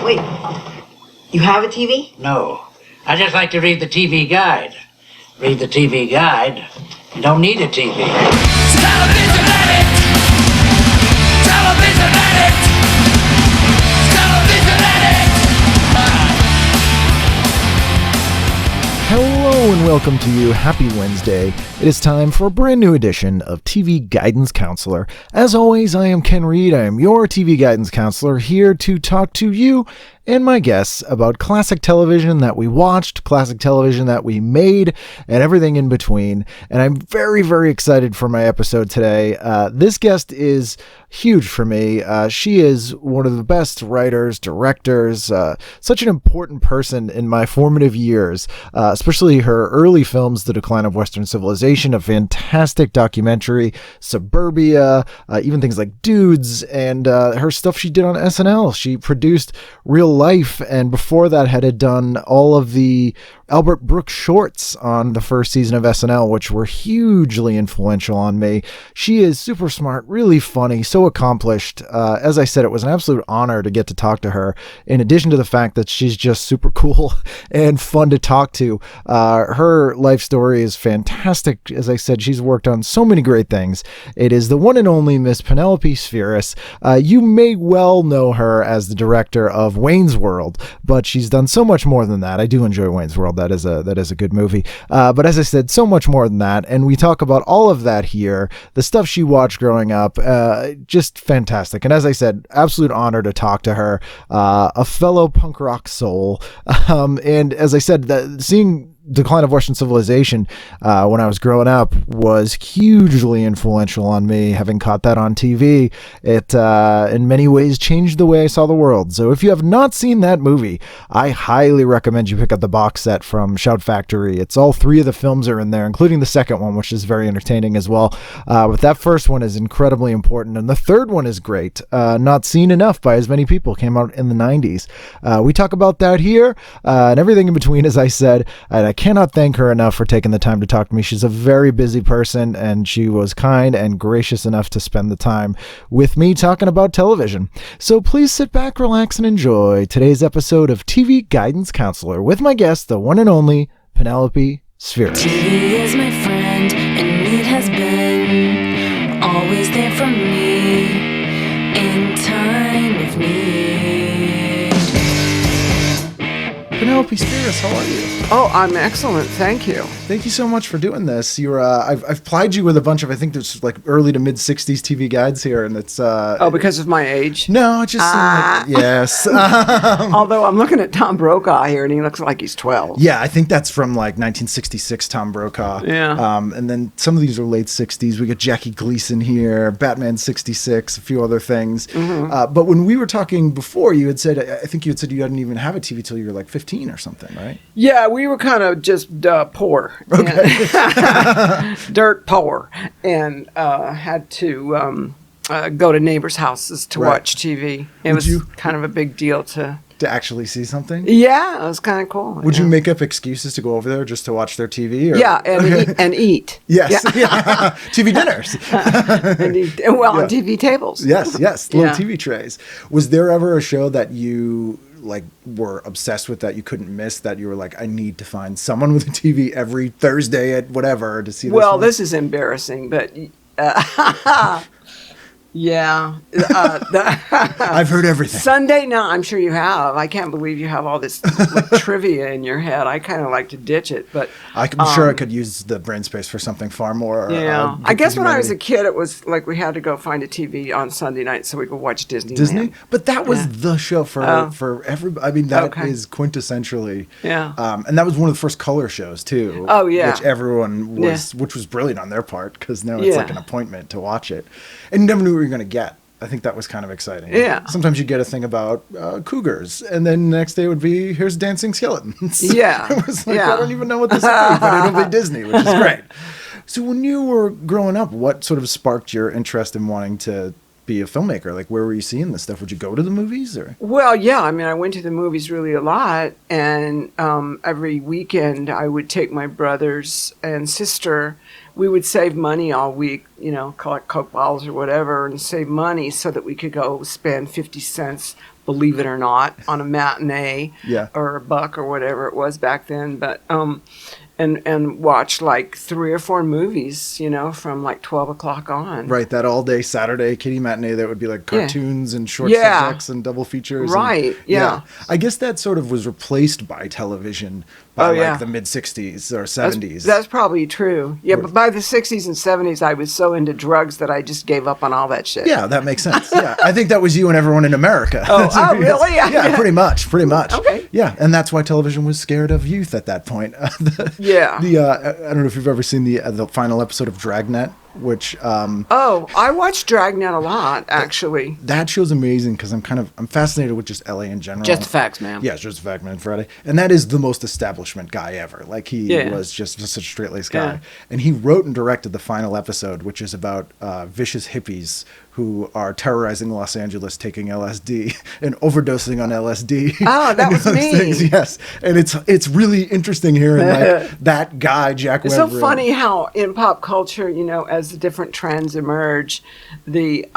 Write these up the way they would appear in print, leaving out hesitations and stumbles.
Wait, you have a TV? No. I just like to read the TV guide. Read the TV guide. You don't need a TV. Television addict! Television addict! Television addict! Hello and welcome to you. Happy Wednesday. It is time for a brand new edition of TV Guidance Counselor. As always, I am Ken Reed. I am your TV Guidance Counselor, here to talk to you and my guests about classic television that we watched, classic television that we made, and everything in between. And I'm very, very excited for my episode today. This guest is huge for me. She is one of the best writers, directors, such an important person in my formative years, especially her early films, The Decline of Western Civilization, a fantastic documentary, Suburbia, even things like Dudes, and her stuff she did on SNL. She produced Real Life, and before that had done all of the Albert Brooks shorts on the first season of SNL, which were hugely influential on me. She is super smart, really funny, so accomplished. As I said, it was an absolute honor to get to talk to her, in addition to the fact that she's just super cool and fun to talk to. Her life story is fantastic. As I said, she's worked on so many great things. It is the one and only Miss Penelope Spheeris. You may well know her as the director of Wayne's World, but she's done so much more than that. I do enjoy Wayne's World. That is a good movie. But as I said, so much more than that. And we talk about all of that here, the stuff she watched growing up, just fantastic. And as I said, absolute honor to talk to her, a fellow punk rock soul. And as I said, seeing Decline of Western Civilization when I was growing up was hugely influential on me. Having caught that on TV, it in many ways changed the way I saw the world. So if you have not seen that movie, I highly recommend you pick up the box set from Shout Factory. It's all three of the films are in there, including the second one, which is very entertaining as well. But that first one is incredibly important, and the third one is great. Not seen enough by as many people. Came out in the 90s. We talk about that here and everything in between, as I said, and I cannot thank her enough for taking the time to talk to me. She's a very busy person, and she was kind and gracious enough to spend the time with me talking about television. So please sit back, relax, and enjoy today's episode of TV Guidance Counselor with my guest, the one and only Penelope Spheeris. TV is my friend, and it has been always there for me in time of need. Penelope Spheeris, how are you? Oh, I'm excellent. Thank you. Thank you so much for doing this. You're, I've plied you with a bunch of, I think there's like early to mid 60s TV guides here, and it's Because of my age? No, it just seemed like, yes. Although I'm looking at Tom Brokaw here, and he looks like he's 12. Yeah, I think that's from like 1966 Tom Brokaw. Yeah. And then some of these are late 60s. We got Jackie Gleason here, Batman 66, a few other things. Mm-hmm. But when we were talking before, you had said, I think you had said you didn't even have a TV till you were like 15 or something, right? Yeah, we were kind of just poor. Okay. Dirt poor. And had to go to neighbors' houses to watch TV. It was kind of a big deal to actually see something? Yeah, it was kind of cool. Would you make up excuses to go over there just to watch their TV? Or? Yeah, and eat. Yes. Yeah. TV dinners. And eat, on TV tables. Yes, little TV trays. Was there ever a show that you like were obsessed with that you couldn't miss, that you were like, I need to find someone with a TV every Thursday at whatever to see this Well, one? this is embarrassing, but yeah. I've heard everything. Sunday, no, I'm sure you have. I can't believe you have all this trivia in your head. I kind of like to ditch it, but I'm sure I could use the brain space for something far more. Yeah, I guess when I was a kid, it was like we had to go find a TV on Sunday night so we could watch Disney. But that was the show for everybody. I mean, that is quintessentially. Yeah. And that was one of the first color shows too. Oh yeah. Which everyone was, which was brilliant on their part, because now it's like an appointment to watch it, and you never knew what you were going to get. I think that was kind of exciting. Yeah. Sometimes you get a thing about cougars, and then the next day would be, here's dancing skeletons. Yeah. It was like, I don't even know what this is, but it'll be Disney, which is great. So when you were growing up, what sort of sparked your interest in wanting to be a filmmaker? Like, where were you seeing this stuff? Would you go to the movies? Or? Well, yeah. I mean, I went to the movies really a lot, and every weekend I would take my brothers and sister. we would save money all week, collect Coke bottles or whatever, and save money so that we could go spend 50 cents, believe it or not, on a matinee or $1 or whatever it was back then. But and watch like 3 or 4 movies, from like 12 o'clock on. Right, that all day Saturday kiddie matinee that would be like cartoons and short subjects and double features. Right, I guess that sort of was replaced by television by like the mid 60s or 70s. That's probably true. Yeah, but by the 60s and 70s, I was so into drugs that I just gave up on all that shit. Yeah, that makes sense. Yeah, I think that was you and everyone in America. Oh, really? Yeah, pretty much. Okay. Yeah, and that's why television was scared of youth at that point. I don't know if you've ever seen the final episode of Dragnet, which I watched Dragnet a lot, actually. That show's amazing because I'm fascinated with just LA in general. Just the facts, man. Yeah, Just the Fact Man Friday. And that is the most establishment guy ever. Like he was just such a straight-laced guy. Yeah. And he wrote and directed the final episode, which is about vicious hippies who are terrorizing Los Angeles, taking LSD and overdosing on LSD. Oh, that was me. Things. Yes. And it's really interesting hearing like that guy, Jack It's Webb. so funny how in pop culture, as the different trends emerge, the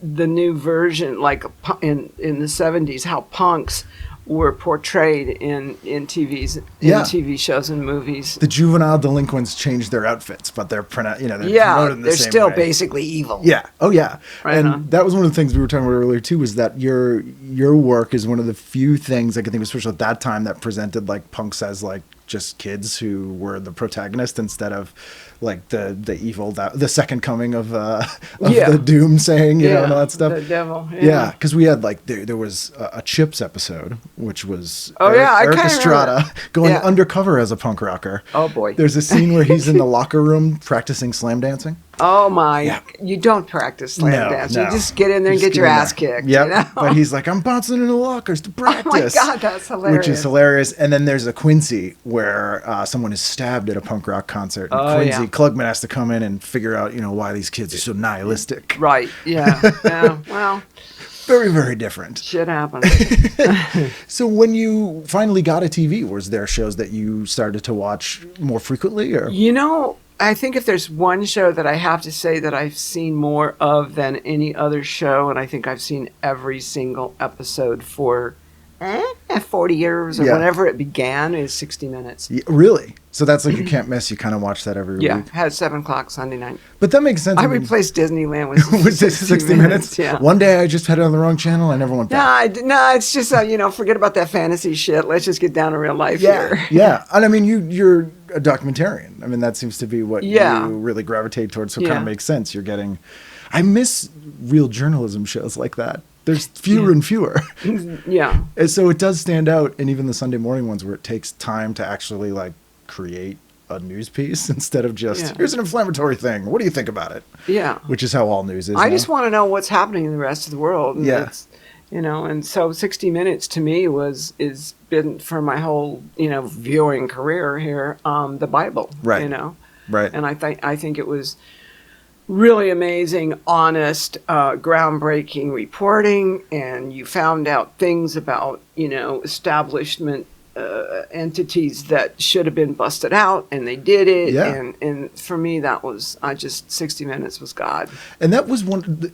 new version, like in the 70s, how punks were portrayed in TV shows and movies. The juvenile delinquents changed their outfits, but they're promoted in the same way. They're still basically evil. Yeah. Oh, yeah. Right and on. that was one of the things we were talking about earlier, too, was that your work is one of the few things I can think of, especially at that time, that presented like punks as like just kids who were the protagonist instead of like the evil, the second coming of the doom saying, and all that stuff. The devil. Yeah, because we had like there was a Chips episode, which was I Eric kinda Estrada remember. going undercover as a punk rocker. Oh boy. There's a scene where he's in the locker room practicing slam dancing. Oh my! You don't practice slam dance. No. You just get in there and get your ass kicked. Yep. But he's like, I'm bouncing into the lockers to practice. Oh my God, that's hilarious. Which is hilarious. And then there's a Quincy where someone is stabbed at a punk rock concert. And Quincy Klugman has to come in and figure out, why these kids are so nihilistic. Right. Yeah. Well. Very, very different. Shit happens. So when you finally got a TV, was there shows that you started to watch more frequently, or? I think if there's one show that I have to say that I've seen more of than any other show, and I think I've seen every single episode for 40 years or whenever it began, is 60 Minutes. Yeah, really? So that's like you can't miss. You kind of watch that every week. Yeah, had 7 o'clock Sunday night. But that makes sense. I replaced Disneyland with 60 minutes. Yeah. One day I just had it on the wrong channel. I never went back. No, it's just, forget about that fantasy shit. Let's just get down to real life here. Yeah. And I mean, you're a documentarian. I mean, that seems to be what you really gravitate towards. So it kind of makes sense. I miss real journalism shows like that. There's fewer and fewer. Yeah. And so it does stand out. And even the Sunday morning ones where it takes time to actually like create a news piece instead of just here's an inflammatory thing. What do you think about it? Yeah. Which is how all news is. I just want to know what's happening in the rest of the world. And it's, and so 60 Minutes to me is been for my whole, viewing career here, the Bible. Right. Right. And I think it was really amazing, honest, groundbreaking reporting, and you found out things about, establishment entities that should have been busted out, and they did it. Yeah. And for me, that was 60 Minutes was God. And that was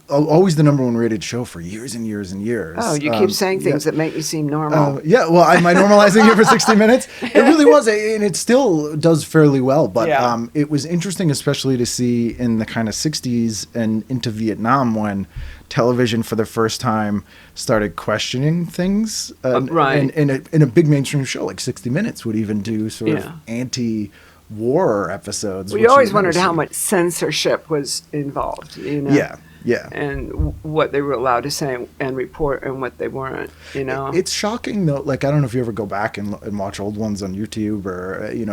always the number one rated show for years and years and years. Oh, you keep saying things that make me seem normal. Am I normalizing it for 60 Minutes? It really was, and it still does fairly well. But it was interesting, especially to see in the kind of 60s and into Vietnam when television for the first time started questioning things. Right. And in a big mainstream show like 60 Minutes would even do sort of anti-war episodes. We always wondered how much censorship was involved, Yeah. And what they were allowed to say and report and what they weren't, It's shocking, though. Like, I don't know if you ever go back and watch old ones on YouTube or, you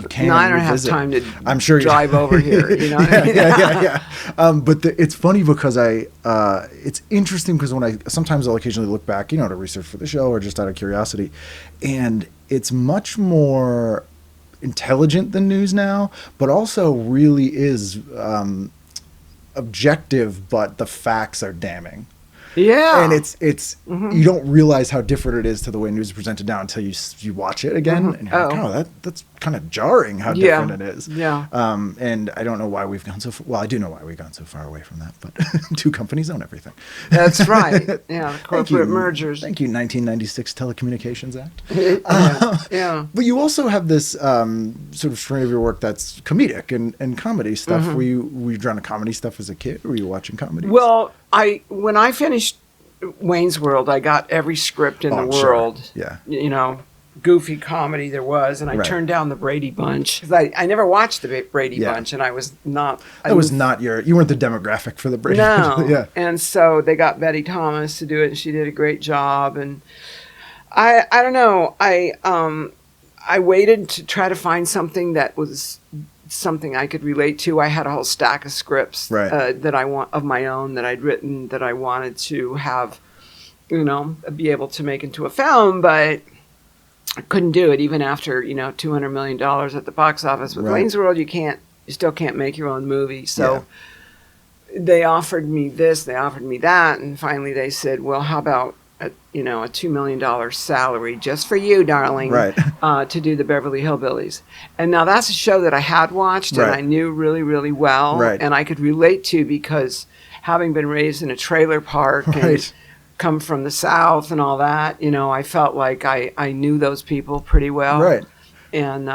can. No, I don't have time to I'm sure drive over here, Yeah. But it's funny because it's interesting because sometimes I'll occasionally look back, to research for the show or just out of curiosity. And it's much more intelligent than news now, but also really is objective, but the facts are damning. Yeah. And it's you don't realize how different it is to the way news is presented now until you watch it again, and you're like, that's kind of jarring how different it is. Yeah. And I don't know why we've gone so far. Well, I do know why we've gone so far away from that, but two companies own everything. That's right. Yeah, corporate mergers. Thank you, 1996 Telecommunications Act. Yeah. But you also have this sort of strain of your work that's comedic and comedy stuff. Were you drawn to comedy stuff as a kid? Or were you watching comedies? Well, when I finished Wayne's World, I got every script in the world. Sure. Yeah. You know, goofy comedy there was, and I turned down the Brady Bunch because I never watched the Brady Bunch, and I was not. You weren't the demographic for the Brady Bunch. No. Yeah. And so they got Betty Thomas to do it, and she did a great job. And I don't know. I waited to try to find something that was something I could relate to. I had a whole stack of scripts that I want of my own that I'd written that I wanted to have, be able to make into a film, but I couldn't do it even after $200 million at the box office. With Wayne's World, you still can't make your own movie. So they offered me this, they offered me that, and finally they said, "Well, how about a $2 million salary just for you, darling, to do the Beverly Hillbillies." And now that's a show that I had watched and I knew really, really well, and I could relate to because having been raised in a trailer park and come from the South and all that, I felt like I knew those people pretty well. Right. And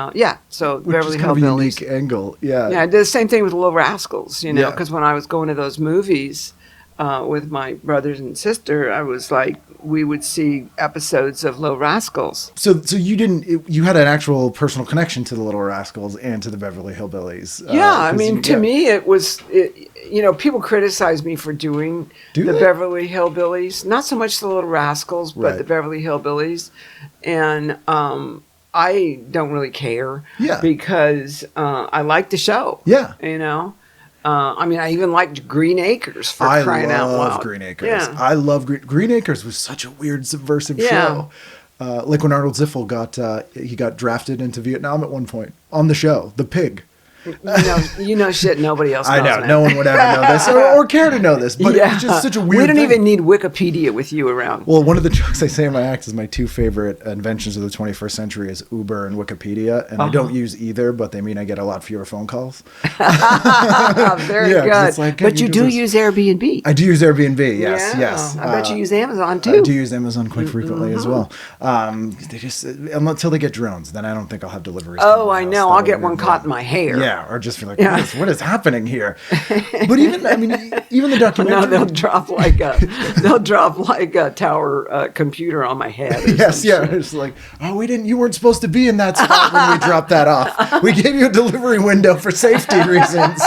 so Which Beverly is kind Hillbillies. of a unique angle. Yeah. Yeah, I did the same thing with Little Rascals, because when I was going to those movies with my brothers and sister, I was like, we would see episodes of Little Rascals. So you had an actual personal connection to the Little Rascals and to the Beverly Hillbillies. To me, it was, people criticize me for doing the Beverly Hillbillies, not so much the Little Rascals, but the Beverly Hillbillies. And I don't really care because I like the show. Yeah. I even liked Green Acres for crying out loud. I love Green Acres. Yeah. I love Green Acres was such a weird subversive show. Like when Arnold Ziffel got drafted into Vietnam at one point on the show, The Pig. Shit nobody else knows. I know. No one would ever know this or care to know this, but it's just such a weird We don't thing. even need Wikipedia with you around. Well, one of the jokes I say in my act is my two favorite inventions of the 21st century is Uber and Wikipedia, and I don't use either, but they mean I get a lot fewer phone calls. Very good. Like, but you do use Airbnb. I do use Airbnb, yes. I bet you use Amazon, too. I do use Amazon quite frequently as well. They just until they get drones, then I don't think I'll have deliveries. Oh, I know. I'll get one caught in my hair. Yeah, or just feel like, what is happening here? But even the documentary. No, they'll drop like a tower computer on my head. Yes, it's like, you weren't supposed to be in that spot when we dropped that off. We gave you a delivery window for safety reasons.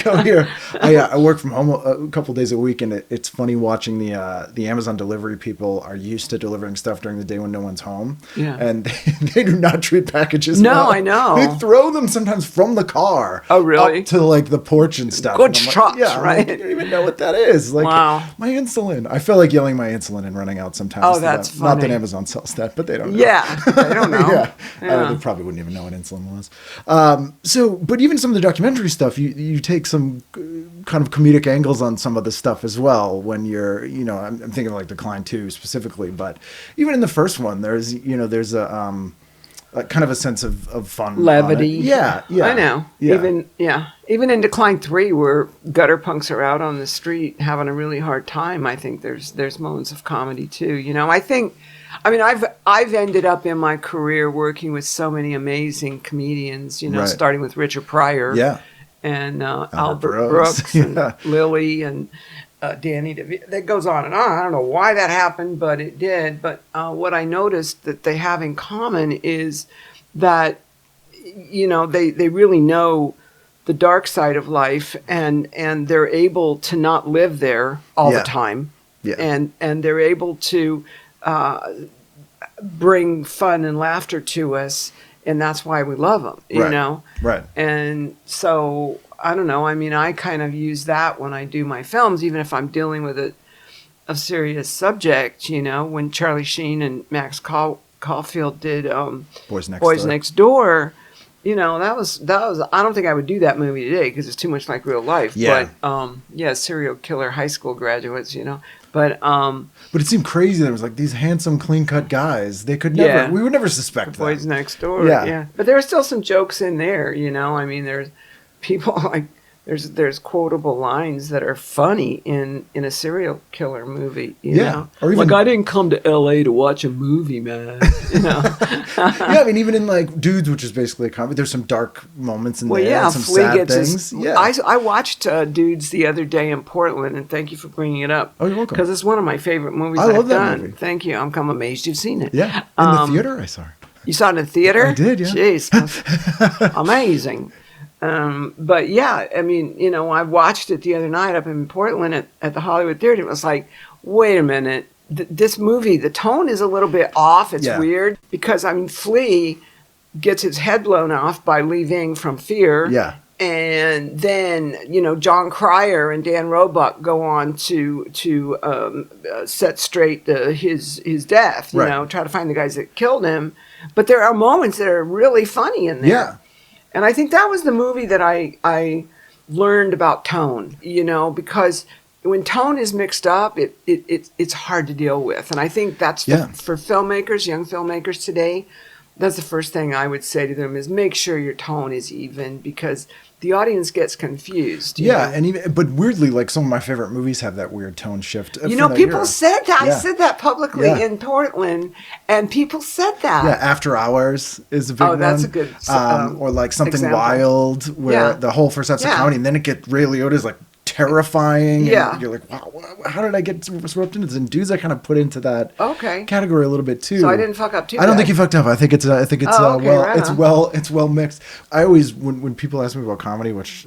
Go here. I work from home a couple days a week, and it's funny watching the Amazon delivery people are used to delivering stuff during the day when no one's home. Yeah. And they do not treat packages well. I know. They throw them sometimes from the car. Oh, really? Up to like the porch and stuff. Good shots, right? I don't even know what that is. Like, wow. My insulin. I feel like yelling my insulin and running out sometimes. Oh, that's funny. Not that Amazon sells that, but they don't know. Yeah, they don't know. They probably wouldn't even know what insulin was. But even some of the documentary stuff, you take some kind of comedic angles on some of the stuff as well when you're, I'm thinking of like Decline 2 specifically, but even in the first one, there's a kind of a sense of fun. Levity. Yeah. I know. Yeah. Even in Decline 3, where gutter punks are out on the street having a really hard time, I think there's moments of comedy too. I've ended up in my career working with so many amazing comedians, starting with Richard Pryor. Yeah. And Albert Brooks and Lily and Danny DeVito. That goes on and on. I don't know why that happened, but it did. But what I noticed that they have in common is that, they really know the dark side of life and they're able to not live there all the time. Yeah. And they're able to bring fun and laughter to us. And that's why we love them, you know? Right. And so, I don't know. I kind of use that when I do my films, even if I'm dealing with a serious subject, when Charlie Sheen and Max Caulfield did Boys Next Door, that was. I don't think I would do that movie today because it's too much like real life. Yeah. But serial killer high school graduates. But it seemed crazy. There was like these handsome, clean cut guys. They could never. We would never suspect them. Boys Next Door. Yeah. But there were still some jokes in there. I mean, there's people like. There's quotable lines that are funny in a serial killer movie, you know? Or even, like, I didn't come to L.A. to watch a movie, man, I mean, even in, like, Dudes, which is basically a comedy, there's some dark moments in there, some Flea sad gets things. I watched Dudes the other day in Portland, and thank you for bringing it up. Oh, you're welcome. Because it's one of my favorite movies I love that done. movie. Thank you. I'm amazed you've seen it. Yeah, in the theater I saw it. You saw it in the theater? I did, yeah. Jeez, amazing. But yeah, I mean, I watched it the other night up in Portland at the Hollywood Theater. It was like, wait a minute, this movie, the tone is a little bit off. It's weird because, I mean, Flea gets his head blown off by leaving from fear. Yeah. And then, John Cryer and Dan Roebuck go on to set straight his death, try to find the guys that killed him. But there are moments that are really funny in there. Yeah. And I think that was the movie that I learned about tone, because when tone is mixed up, it's hard to deal with. And I think that's for filmmakers, young filmmakers today, that's the first thing I would say to them is make sure your tone is even because the audience gets confused. But weirdly, like some of my favorite movies have that weird tone shift. People said that. Yeah. I said that publicly in Portland, and people said that. Yeah, After Hours is a big one. Oh, that's a good or like Something example. Wild, where the whole first half's a comedy, and then it gets Ray Liotta's like terrifying. Yeah. And you're like, wow, how did I get swept into this? And Dudes I kind of put into that category a little bit too. So I didn't fuck up too. I don't think you fucked up. I think it's it's well mixed. I always when people ask me about comedy, which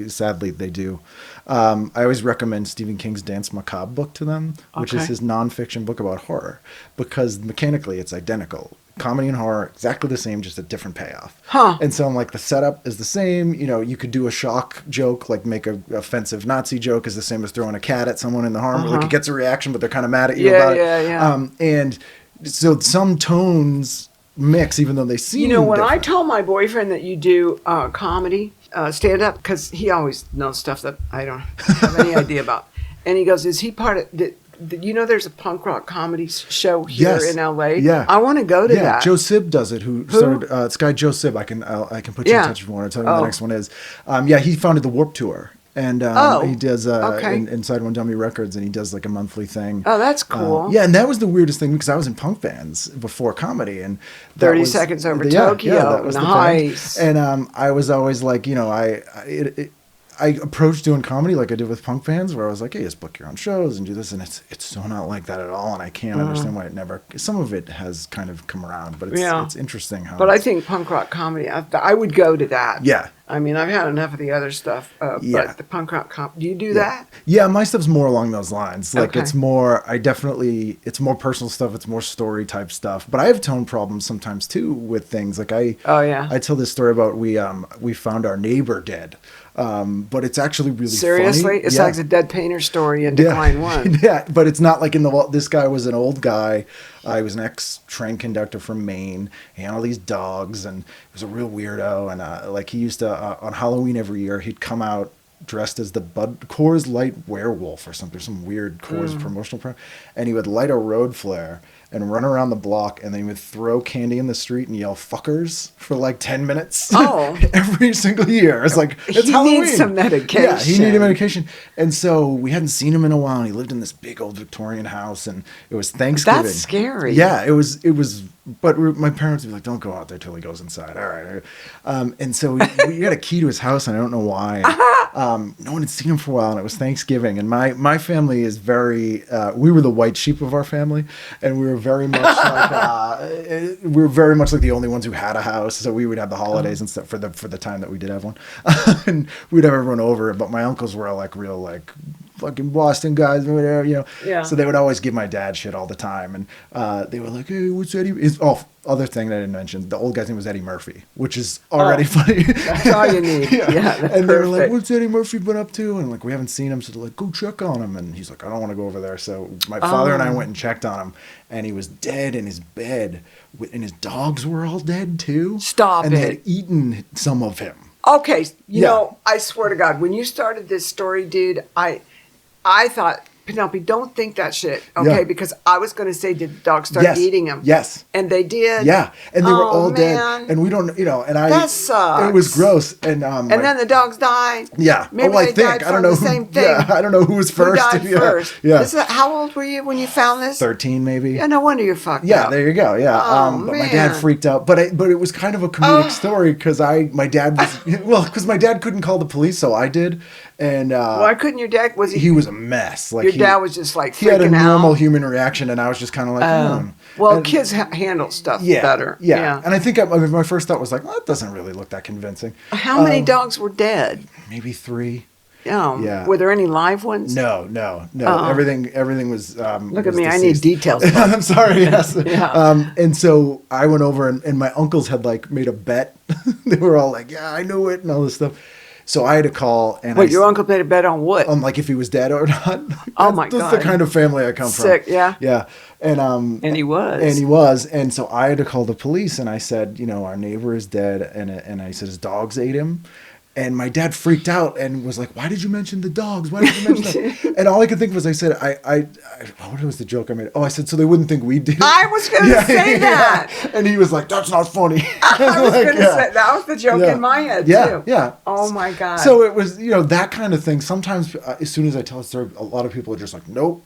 sadly they do, I always recommend Stephen King's Dance Macabre book to them, which is his nonfiction book about horror, because mechanically it's identical. Comedy and horror, exactly the same, just a different payoff. And so I'm like, the setup is the same. You could do a shock joke, like make a offensive Nazi joke is the same as throwing a cat at someone in the arm. Like it gets a reaction, but they're kind of mad at you about it. And so some tones mix, even though they seem when different. I told my boyfriend that you do comedy, stand-up, because he always knows stuff that I don't have any idea about. And he goes, is he part of... there's a punk rock comedy show here in L.A.? Yeah. I want to go to that. Joe Sib does it, who started... this guy, Joe Sib, I can put you in touch if you want to tell me what the next one is. He founded the Warped Tour. And he does inside One Dummy Records, and he does like a monthly thing. Oh, that's cool. And that was the weirdest thing because I was in punk bands before comedy, and 30 Seconds Over Tokyo. That was nice. And I was always like, I approached doing comedy like I did with punk bands, where I was like, hey, just book your own shows and do this, and it's so not like that at all, and I can't understand why it never. Some of it has kind of come around, but it's interesting how. But I think punk rock comedy, I would go to that. Yeah. I mean, I've had enough of the other stuff, but the punk rock do you do that? Yeah, my stuff's more along those lines. Like it's more, it's more personal stuff. It's more story type stuff. But I have tone problems sometimes too with things. Like I tell this story about we found our neighbor dead. But it's actually really seriously funny. It's like the Dead Painter story in Decline 1. But it's not like this guy was an old guy. He was an ex-train conductor from Maine. He had all these dogs, and he was a real weirdo. And like he used to on Halloween every year, he'd come out dressed as the Coors Light werewolf or something, some weird Coors promotional and he would light a road flare and run around the block, and then he would throw candy in the street and yell "fuckers" for like 10 minutes. Every single year. It's like, it's Halloween. He needs some medication. Yeah, he needed medication. And so we hadn't seen him in a while, and he lived in this big old Victorian house, and it was Thanksgiving. That's scary. Yeah, it was, but my parents would be like, don't go out there till he goes inside. All right. And so we got a key to his house, and I don't know why. No one had seen him for a while, and it was Thanksgiving. And my family is very, we were the white sheep of our family, and we were very much like the only ones who had a house. So we would have the holidays and stuff for the time that we did have one, and we'd have everyone over. But my uncles were like real like fucking Boston guys or whatever, you know. Yeah. So they would always give my dad shit all the time. And they were like, hey, what's Eddie? Other thing that I didn't mention, the old guy's name was Eddie Murphy, which is already funny. That's all you need. Yeah, that's and they were like, perfect. what's Eddie Murphy been up to? And like, we haven't seen him. So they're like, go check on him. And he's like, I don't want to go over there. So my father and I went and checked on him. And he was dead in his bed. And his dogs were all dead too. Stop and it. they had eaten some of him. Okay, you Yeah. know, I swear to God, when you started this story, dude, I thought, Penelope, don't think that shit, okay? Yeah. Because I was going to say, did the dogs start Yes. eating him? Yes. And they did? Yeah. And they were all man. dead. And we don't, you know, and I. That sucks. It was gross. And then the dogs died? yeah. Maybe I they think. died I don't from know the who, same thing. Yeah, I don't know who was Who first. died first? Yeah. How old were you when you found this? 13 maybe. Yeah, no wonder you're fucked Yeah, up. there you go. Yeah, Oh, but my dad man. freaked out. But it was kind of a comedic story because my dad was because my dad couldn't call the police, so I did, and Why couldn't your dad? Was he was a mess. Like your dad was just like he had a freaking normal out? human reaction, and I was just kind of like, Well, And- kids handle stuff yeah, better. Yeah. And I think my first thought was like, well, that doesn't really look that convincing. How many dogs were dead? Maybe 3. Yeah. Were there any live ones? No. Everything was. Look was at me. I need deceased. details. I'm sorry. Yes. Yeah. And so I went over and my uncles had like made a bet. They were all like, "Yeah, I knew it," and all this stuff. So I had to call and Wait, your uncle made a bet on what? like if he was dead or not. Oh, my That's the God. kind of family I come Sick, from. yeah. Yeah. And And he was. and so I had to call the police and I said, you know, our neighbor is dead and I said his dogs ate him. And my dad freaked out and was like, "Why did you mention the dogs? Why did you mention that?" And all I could think was, I said, what was the joke I made? Oh, I said, so they wouldn't think we did. I was going to say that. And he was like, "That's not funny." I was Like, going to yeah. say that was the joke Yeah. in my head Yeah, too. yeah. Oh my God. So it was, you know, that kind of thing. Sometimes as soon as I tell a story, a lot of people are just like, "Nope."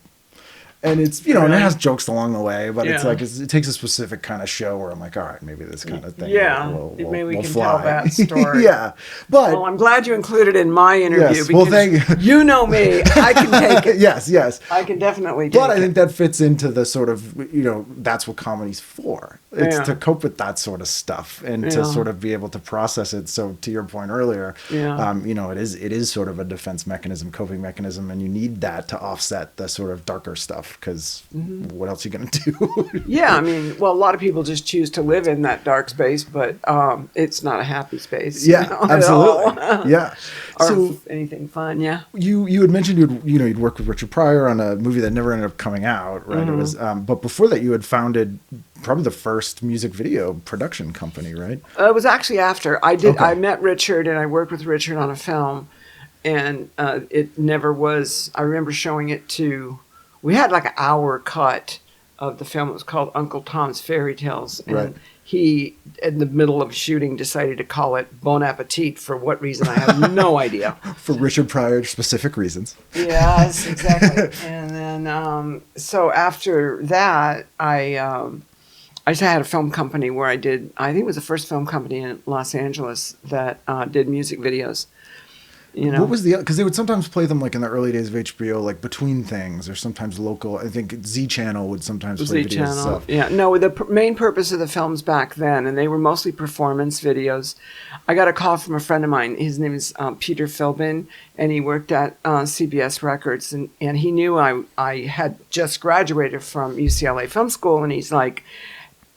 And it's, you know, and it has jokes along the way, but it's Yeah. like, it takes a specific kind of show where I'm like, all right, maybe this kind of thing. Yeah, will maybe we will can fly. tell that story. Yeah. But, well, I'm glad you included it in my interview Yes, because well, thank you. you know me. I can take it. yes. I can definitely take But I it. think that fits into the sort of, you know, that's what comedy's for. It's Yeah. to cope with that sort of stuff and to Yeah. sort of be able to process it. So to your point earlier, Yeah. you know, it is sort of a defense mechanism, coping mechanism, and you need that to offset the sort of darker stuff because what else are you going to do? Yeah, I mean, well, a lot of people just choose to live in that dark space, but it's not a happy space. Yeah, you know, at absolutely. all. Yeah. Or So anything fun, yeah. you had mentioned you'd worked with Richard Pryor on a movie that never ended up coming out, right? It was, but before that, you had founded probably the first music video production company, right? It was actually after I did. Okay. I met Richard and I worked with Richard on a film, and it never was. I remember showing it to. We had like an hour cut of the film. It was called Uncle Tom's Fairy Tales, and Right. he, in the middle of shooting, decided to call it Bon Appetit for what reason I have no idea. For Richard Pryor specific reasons. Yes, exactly. And then so after that, I just had a film company where I think it was the first film company in Los Angeles that did music videos. You know, What was because they would sometimes play them like in the early days of HBO, like between things, or sometimes local. I think Z Channel would sometimes play Z videos and Channel. stuff. Yeah, no, the main purpose of the films back then, and they were mostly performance videos. I got a call from a friend of mine. His name is Peter Philbin, and he worked at CBS Records, and he knew I had just graduated from UCLA Film School, and he's like,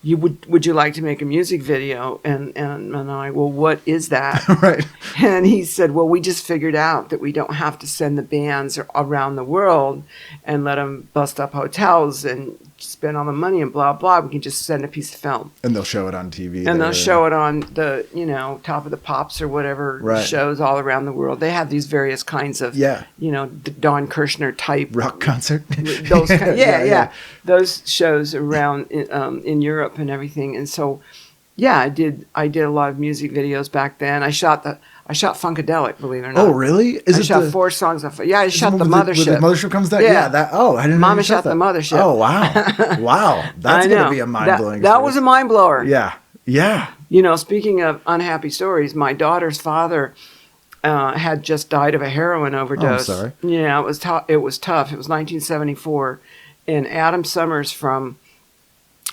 would you like to make a music video? And I, well, what is that? Right. And he said, well, we just figured out that we don't have to send the bands around the world and let them bust up hotels and spend all the money and blah, blah. We can just send a piece of film. And they'll show it on TV. And they'll show it on the, Top of the Pops or whatever Right. shows all around the world. They have these various kinds of, Yeah. Don Kirshner type. rock concert. Those yeah. Those shows around in Europe and everything. And so, yeah, I did a lot of music videos back then. I shot Funkadelic, believe it or not. Oh, really? I shot 4 songs of. Yeah, I shot the Mothership. The Mothership comes down. Yeah. I didn't know Mama you shot the that. Mothership. Oh, wow, wow, that's I gonna know. be a mind blowing. That was a mind blower. Yeah. Speaking of unhappy stories, my daughter's father had just died of a heroin overdose. Oh, I'm sorry. Yeah, it was tough. It was 1974, and Adam Summers from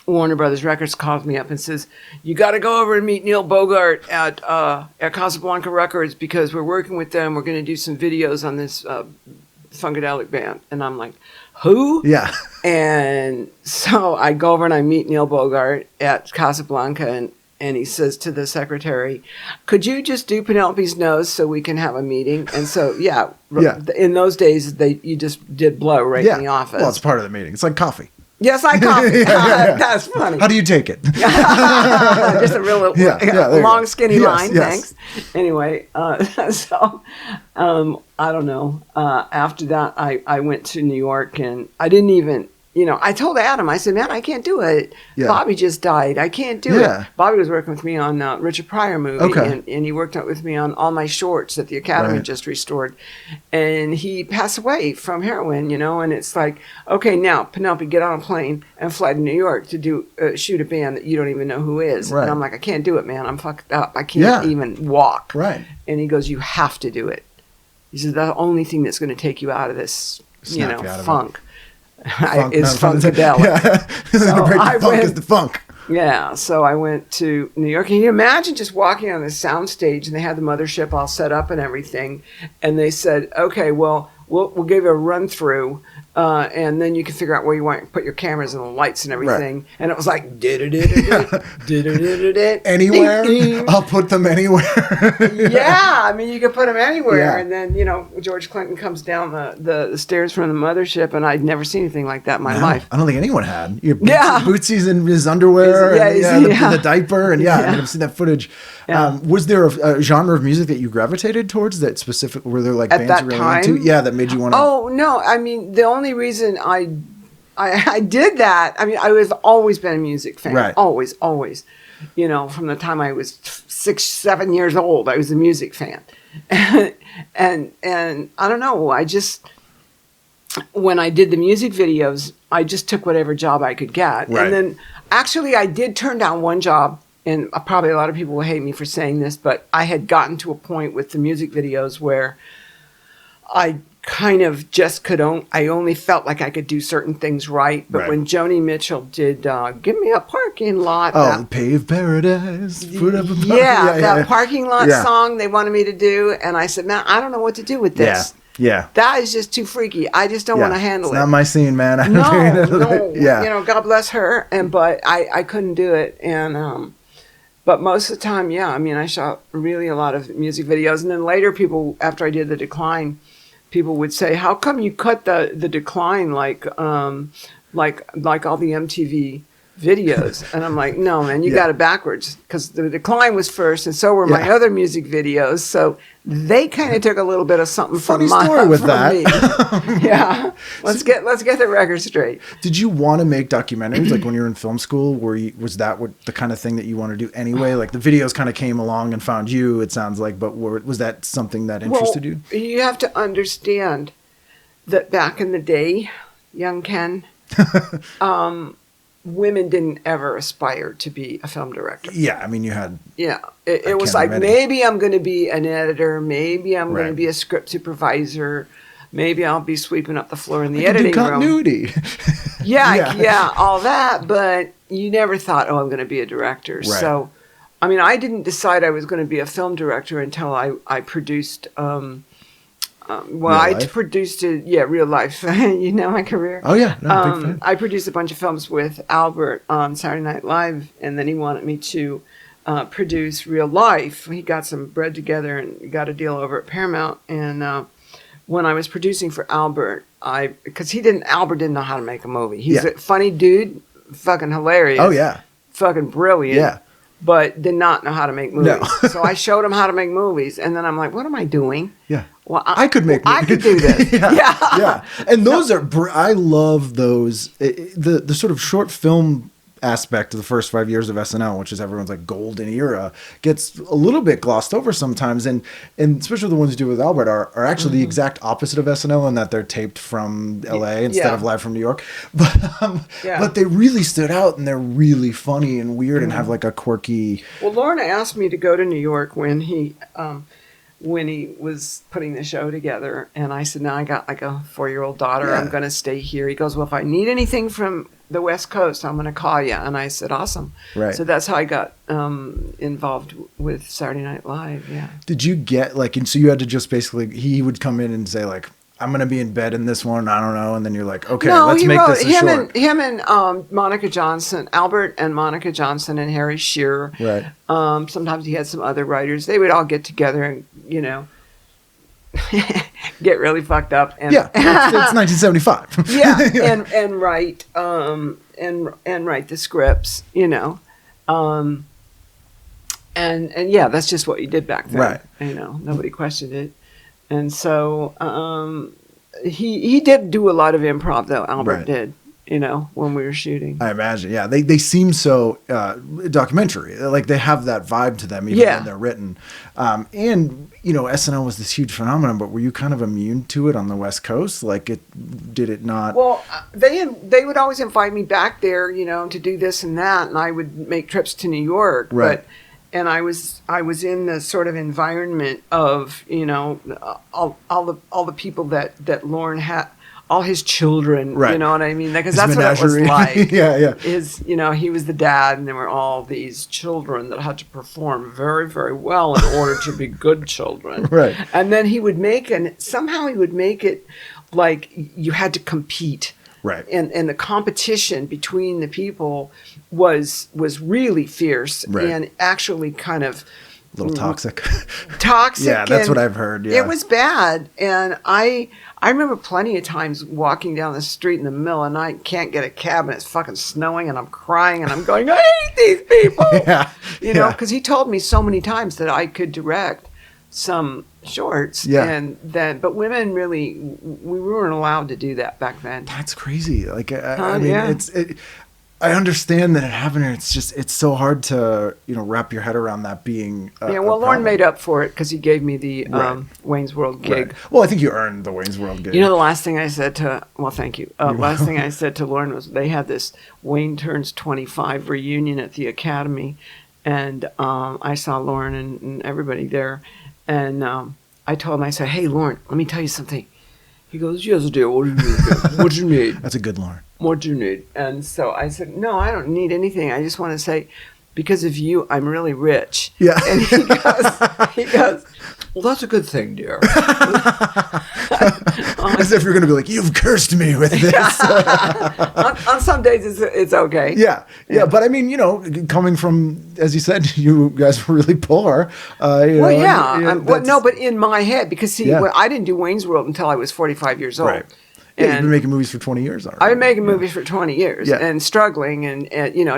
Warner Brothers Records called me up and says, "You got to go over and meet Neil Bogart at Casablanca Records because we're working with them. We're going to do some videos on this Funkadelic band. And I'm like, who? Yeah. And so I go over and I meet Neil Bogart at Casablanca, and he says to the secretary, could you just do Penelope's nose so we can have a meeting? And so, in those days, you just did blow right in the office. Well, it's part of the meeting. It's like coffee. Yes, I coffee. That's funny. How do you take it? Just a real long, skinny line. Yes. Thanks. Anyway, so I don't know. After that, I went to New York, and I didn't even. I told Adam, I said, man, I can't do it. Yeah. Bobby just died. I can't do it. Bobby was working with me on Richard Pryor movie, and he worked out with me on all my shorts that the Academy just restored. And he passed away from heroin, and it's like, okay, now, Penelope, get on a plane and fly to New York to shoot a band that you don't even know who is. Right. And I'm like, I can't do it, man. I'm fucked up. I can't even walk. Right. And he goes, you have to do it. He says, the only thing that's going to take you out of this, funk. Is Funkadelic. Yeah. So the funk is the funk. Yeah, so I went to New York. Can you imagine just walking on the soundstage, and they had the mothership all set up and everything, and they said, okay, well, we'll give you a run through, and then you can figure out where you want to put your cameras and the lights and everything. Right. And it was like, anywhere? I'll put them anywhere. Yeah, I mean, you could put them anywhere. Yeah. And then, George Clinton comes down the stairs from the mothership, and I'd never seen anything like that in my life. I don't think anyone had. Bootsy's in his underwear, the diaper, and I've seen that footage. Yeah. Was there a genre of music that you gravitated towards that specific? Were there like at bands that you really time? into? Yeah, that made you want to. Oh no! I mean, the only reason I did that. I mean, I was always been a music fan. Right. Always. From the time I was 6, 7 years old, I was a music fan, and I don't know. I just when I did the music videos, I just took whatever job I could get, and then actually I did turn down one job. And probably a lot of people will hate me for saying this, but I had gotten to a point with the music videos where I kind of just I only felt like I could do certain things right. But when Joni Mitchell did Give Me a Parking Lot. Oh, Paved Paradise. That parking lot song they wanted me to do. And I said, man, I don't know what to do with this. Yeah. That is just too freaky. I just don't want to handle it. It's not my scene, man. No. God bless her. But I couldn't do it. And but most of the time, I mean, I shot really a lot of music videos. And then later people, after I did The Decline, people would say, how come you cut the Decline like all the MTV videos? And I'm like, no, man, you got it backwards. Because The Decline was first, and so were my other music videos. So they kind of took a little bit of something funny story with that. Yeah. Let's get the record straight. Did you want to make documentaries like when you were in film school? Was that the kind of thing that you want to do anyway? Like the videos kind of came along and found you, it sounds like, but was that something that interested you? You have to understand that back in the day, young Ken, women didn't ever aspire to be a film director. Yeah, I mean, you had... Yeah, it was like, maybe I'm going to be an editor, maybe I'm going to be a script supervisor, maybe I'll be sweeping up the floor in the editing room. Continuity. Yeah, all that, but you never thought, I'm going to be a director. Right. So, I mean, I didn't decide I was going to be a film director until I produced... I produced it, real life. You know my career. Oh, yeah. No, big fan. I produced a bunch of films with Albert on Saturday Night Live, and then he wanted me to produce real life. He got some bread together and got a deal over at Paramount. And when I was producing for Albert, because Albert didn't know how to make a movie. He's a funny dude, fucking hilarious. Oh, yeah. Fucking brilliant. Yeah. But did not know how to make movies. No. So I showed him how to make movies, and then I'm like, what am I doing? Yeah. Well, I could make movies. I could do this. Yeah. And those I love those. The sort of short film aspect of the first 5 years of SNL, which is everyone's like golden era, gets a little bit glossed over sometimes, and especially the ones you do with Albert are actually the exact opposite of SNL in that they're taped from LA instead of live from New York, but they really stood out, and they're really funny and weird and have like a quirky... Well, Lorne asked me to go to New York when he was putting the show together, and I said, no, I got like a 4-year-old daughter, I'm going to stay here. He goes, well, if I need anything from the West Coast, I'm going to call you. And I said, awesome. Right. So that's how I got involved with Saturday Night Live. Yeah. Did you get and so you had to just basically, he would come in and say like, I'm going to be in bed in this one. I don't know. And then you're like, okay, No, let's he make wrote this a short. him and Monica Johnson, Albert and Monica Johnson and Harry Shearer. Right. Sometimes he had some other writers. They would all get together and, get really fucked up. And Yeah, it's 1975. yeah, and write and write the scripts, and yeah, that's just what you did back then. Right. Nobody questioned it, and so he did do a lot of improv though. Albert Right. did, when we were shooting. I imagine, yeah. They seem so documentary. Like they have that vibe to them even Yeah. when they're written. And, SNL was this huge phenomenon, but were you kind of immune to it on the West Coast? Like did it not? Well, they would always invite me back there, to do this and that, and I would make trips to New York. Right. And I was in the sort of environment of all the people that Lorne had, all his children. Right. You know what I mean? Because His that's menagerie. what it was like. Yeah. He was the dad, and there were all these children that had to perform very, very well in order to be good children. Right. And then he would make it like you had to compete. Right. And the competition between the people was really fierce. Right. And actually kind of A little toxic. toxic. Yeah, that's and what I've heard. Yeah. It was bad. And I remember plenty of times walking down the street in the middle of the night, can't get a cab, and it's fucking snowing, and I'm crying, and I'm going, I hate these people. Yeah. Because he told me so many times that I could direct some shorts. Yeah. But women really, we weren't allowed to do that back then. That's crazy. Like, I mean, yeah. I understand that it happened. It's so hard to, wrap your head around that being Yeah, well, Lorne made up for it because he gave me the Right. Wayne's World gig. Right. Well, I think you earned the Wayne's World gig. The last thing I said to, well, thank you. Last thing I said to Lorne was they had this Wayne Turns 25 reunion at the Academy, and I saw Lorne and everybody there, and I told him, I said, hey, Lorne, let me tell you something. He goes, yes, dear, what do you need? What do you need? That's a good Lorne. What do you need? And so I said, no, I don't need anything. I just want to say, because of you, I'm really rich. Yeah. And he goes, well, that's a good thing, dear. As if you're going to be like, you've cursed me with this. on some days, it's okay. Yeah. But I mean, coming from, as you said, you guys were really poor. But in my head, because I didn't do Wayne's World until I was 45 years old. Right. Yeah, you've been making movies for 20 years already. I've been making movies for 20 years Yeah. and struggling and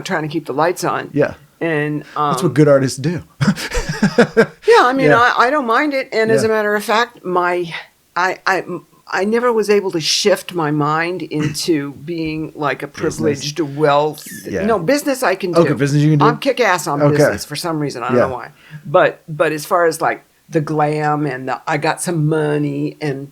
trying to keep the lights on. Yeah. And that's what good artists do. yeah, I mean, Yeah. I don't mind it. And as Yeah. a matter of fact, I never was able to shift my mind into being like a privileged wealth. Yeah. Business I can do. Okay, business you can do? I'm kick ass on Okay. business for some reason. I don't Yeah. know why. But as far as like the glam and I got some money and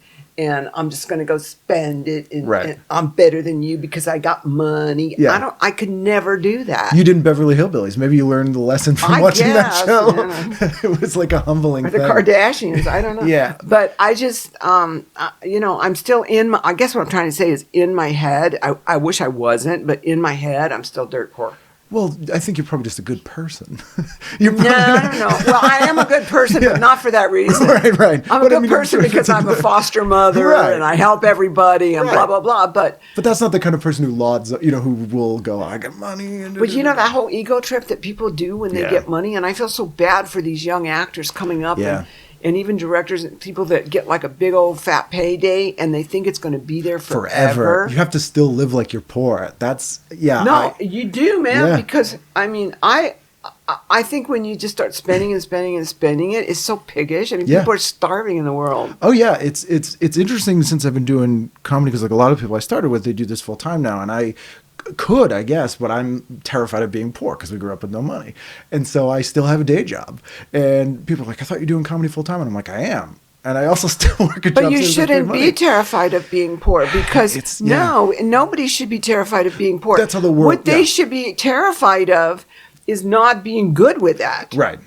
I'm just going to go spend it and, Right. and I'm better than you because I got money. Yeah. I could never do that. You did Beverly Hillbillies. Maybe you learned the lesson from watching guess, that show. yeah. It was like a humbling Or the thing. Kardashians, I don't know. Yeah. But I just, I'm still I guess what I'm trying to say is in my head, I wish I wasn't, but in my head, I'm still dirt poor. Well, I think you're probably just a good person. You're No, I don't know. Well, I am a good person, but not for that reason. Right. I'm a good person because I'm a foster mother Right. and I help everybody and Right. blah, blah, blah. But that's not the kind of person who lauds, who will go, I got money. And that whole ego trip that people do when they Yeah. get money, and I feel so bad for these young actors coming up Yeah. and even directors and people that get like a big old fat payday and they think it's going to be there forever. You have to still live like you're poor. That's, No, you do, man, Yeah. because I mean, I think when you just start spending and spending and spending it, it's so piggish. I mean, Yeah. people are starving in the world. Oh yeah, it's interesting since I've been doing comedy because like a lot of people I started with, they do this full time now, and I could, I guess, but I'm terrified of being poor because we grew up with no money, and so I still have a day job. And people are like, I thought you were doing comedy full time, and I'm like, I am. And I also still work a job. But you so shouldn't be terrified of being poor because nobody should be terrified of being poor. That's how the world. What they should be terrified of is not being good with that. Right.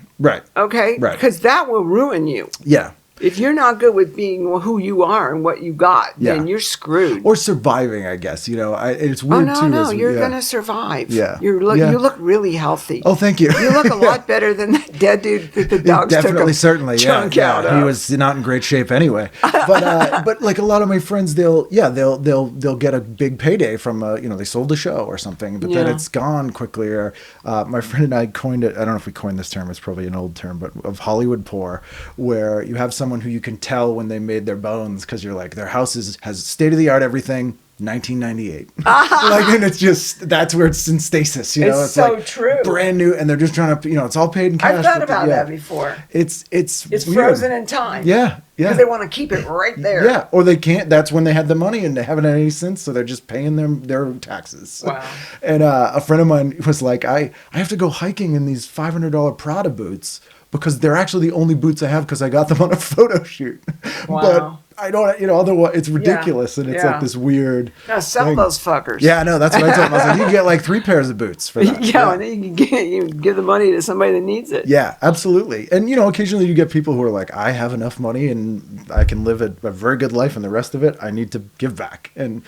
Okay? Right. Because that will ruin you. Yeah. If you're not good with being who you are and what you got, then you're screwed. Or surviving, I guess. It's weird too. No, you're gonna survive. Yeah. You look really healthy. Oh, thank you. You look a lot better than that dead dude that the dogs Definitely, certainly, chunk out He was not in great shape anyway. But like a lot of my friends, they'll get a big payday from they sold a show or something, but then it's gone quickly. Or my friend and I coined it. I don't know if we coined this term. It's probably an old term, but of Hollywood poor, where you have someone who you can tell when they made their bones because you're like, their house has state of the art everything. 1998. And it's just, that's where it's in stasis, It's so like true. Brand new, and they're just trying to, it's all paid in cash. I've thought about that before. It's weird. Frozen in time. Yeah. Because they want to keep it right there. Yeah, or they can't. That's when they had the money, and they haven't had any since, so they're just paying their taxes. Wow. And a friend of mine was like, I have to go hiking in these $500 Prada boots because they're actually the only boots I have because I got them on a photo shoot. Wow. But I don't, otherwise it's ridiculous, and it's like this weird. Now sell thing. those fuckers. Yeah, no, that's what I told him. I was like, you can get like 3 pairs of boots for that. And then you can give the money to somebody that needs it. Yeah, absolutely. And occasionally you get people who are like, I have enough money and I can live a very good life, and the rest of it I need to give back. And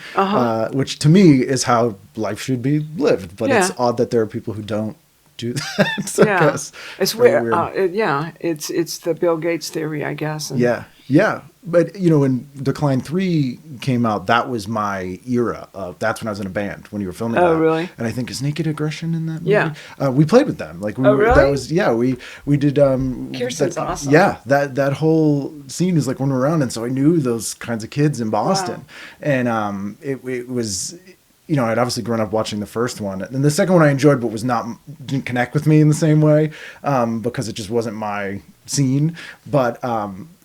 which to me is how life should be lived. But it's odd that there are people who don't do that. I guess. It's weird. It's the Bill Gates theory, I guess. And yeah. But when Decline 3 came out, that was my era. That's when I was in a band when you were filming that. Oh, really? And I think is Naked Aggression in that movie? Yeah. We played with them. Like really? That was we did Kirsten's awesome. Yeah, that whole scene is like when we're around, and so I knew those kinds of kids in Boston. Wow. And it was I'd obviously grown up watching the first one, and the second one I enjoyed, but didn't connect with me in the same way because it just wasn't my scene. But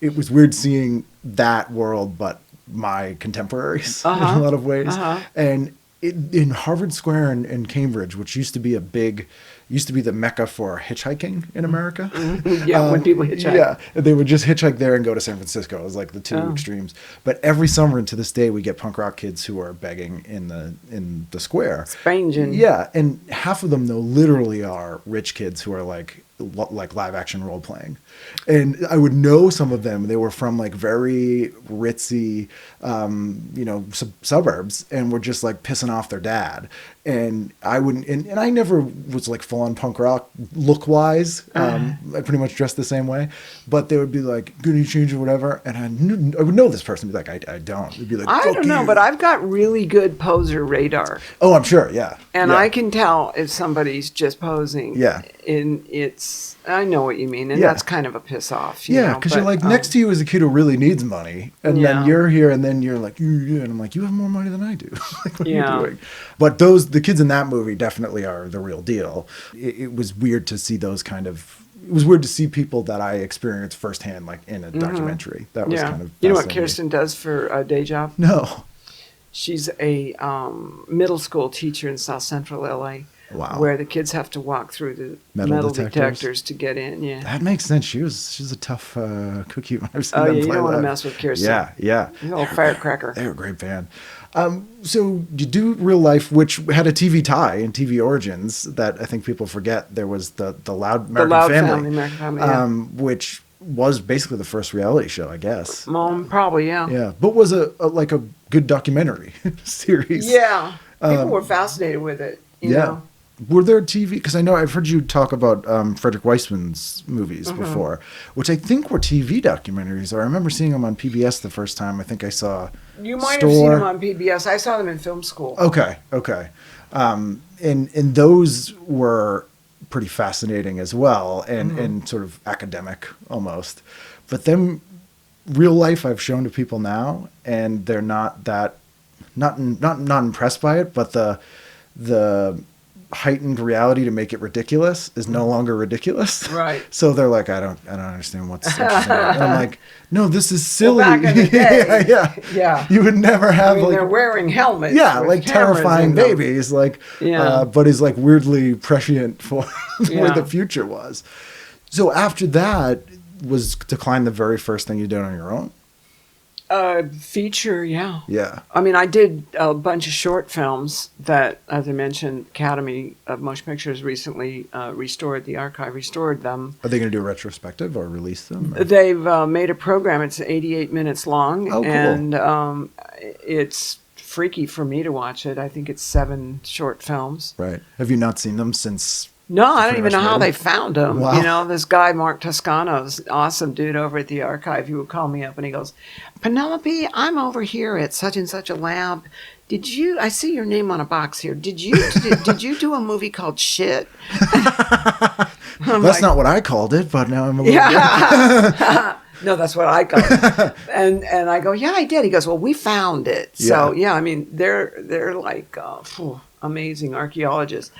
it was weird seeing that world, but my contemporaries in a lot of ways. And in Harvard Square in Cambridge, which used to be the mecca for hitchhiking in America. When people hitchhike. Yeah, they would just hitchhike there and go to San Francisco. It was like the two extremes. But every summer, and to this day, we get punk rock kids who are begging in the square. Spanging. Yeah, and half of them though literally are rich kids who are like live action role playing. And I would know some of them. They were from like very ritzy, suburbs, and were just like pissing off their dad. And I wouldn't, and I never was like full on punk rock look wise. I pretty much dressed the same way, but they would be like, "Good, you change or whatever," and I would know this person. Be like, "I don't." It'd be like, I don't know, but I've got really good poser radar. Oh, I'm sure, yeah. And I can tell if somebody's just posing. Yeah. And I know what you mean, and that's kind of a piss off. Yeah, because you're like, next to you is a kid who really needs money, and then you're here, and then you're like, and I'm like, you have more money than I do. Like, what are you doing? But the kids in that movie definitely are the real deal. It was weird to see those kind of. It was weird to see people that I experienced firsthand, like in a documentary. That was kind of. You know what Kirsten does for a day job? No. She's a middle school teacher in South Central LA. Wow. Where the kids have to walk through the metal detectors to get in. Yeah. That makes sense. She's a tough cookie when I've seen them play. You don't want to live. mess with Kirsten. Yeah. She's a little firecracker. They were a great band. So you do Real Life, which had a TV tie and TV origins that I think people forget. There was the Loud American Family. American Family, which was basically the first reality show, I guess. Probably, yeah. Yeah, but was a good documentary series. Yeah, people were fascinated with it. You know? Were there TV? Because I know I've heard you talk about Frederick Weissman's movies before, which I think were TV documentaries. I remember seeing them on PBS the first time. I think I saw. You might have seen them on PBS. I saw them in film school. Okay. And those were pretty fascinating as well, and sort of academic almost. But then Real Life I've shown to people now, and they're not impressed by it, but the heightened reality to make it ridiculous is no longer ridiculous. Right. So they're like, I don't understand what's interesting. And I'm like, no, this is silly. Well, back in the day, yeah. You would never have they're wearing helmets. Yeah, like terrifying babies, but is like weirdly prescient for where the future was. So after that, was Decline the very first thing you did on your own? Feature, yeah. Yeah. I mean, I did a bunch of short films that, as I mentioned, Academy of Motion Pictures recently restored them. Are they going to do a retrospective or release them? Or? They've made a program. It's 88 minutes long. Oh, cool. And it's freaky for me to watch it. I think it's 7 short films. Right. Have you not seen them since? No, I don't even know how they found them. Wow. You know, this guy, Mark Toscano's awesome dude over at the archive. He would call me up and he goes, Penelope, I'm over here at such and such a lab. I see your name on a box here. Did you do a movie called Shit? That's not what I called it, but now I'm a little No, that's what I call it. And I go, yeah, I did. He goes, well, we found it. So, yeah, I mean, they're like amazing archaeologists.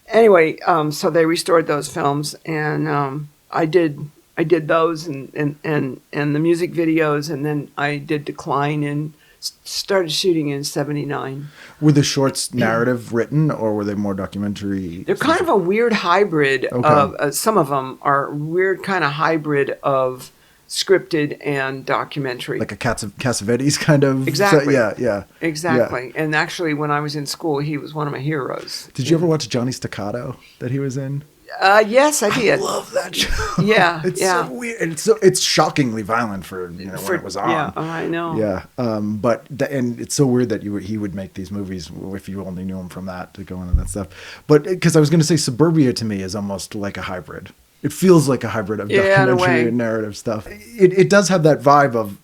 Anyway, so they restored those films, and I did those and the music videos, and then I did Decline and started shooting in '79. Were the shorts narrative written, or were they more documentary? They're kind of a weird hybrid of some of them are weird kind of hybrid of scripted and documentary, like a Cassavetes kind of. Exactly. Yeah. Exactly. Yeah. And actually, when I was in school, he was one of my heroes. Did you ever watch Johnny Staccato that he was in? Yes, I did. I love that show. Yeah, it's so weird. It's shockingly violent for when it was on. Yeah, I know. Yeah, and it's so weird that he would make these movies if you only knew him from that to go into that stuff. But because I was going to say, Suburbia to me is almost like a hybrid. It feels like a hybrid of documentary and narrative stuff. It does have that vibe of,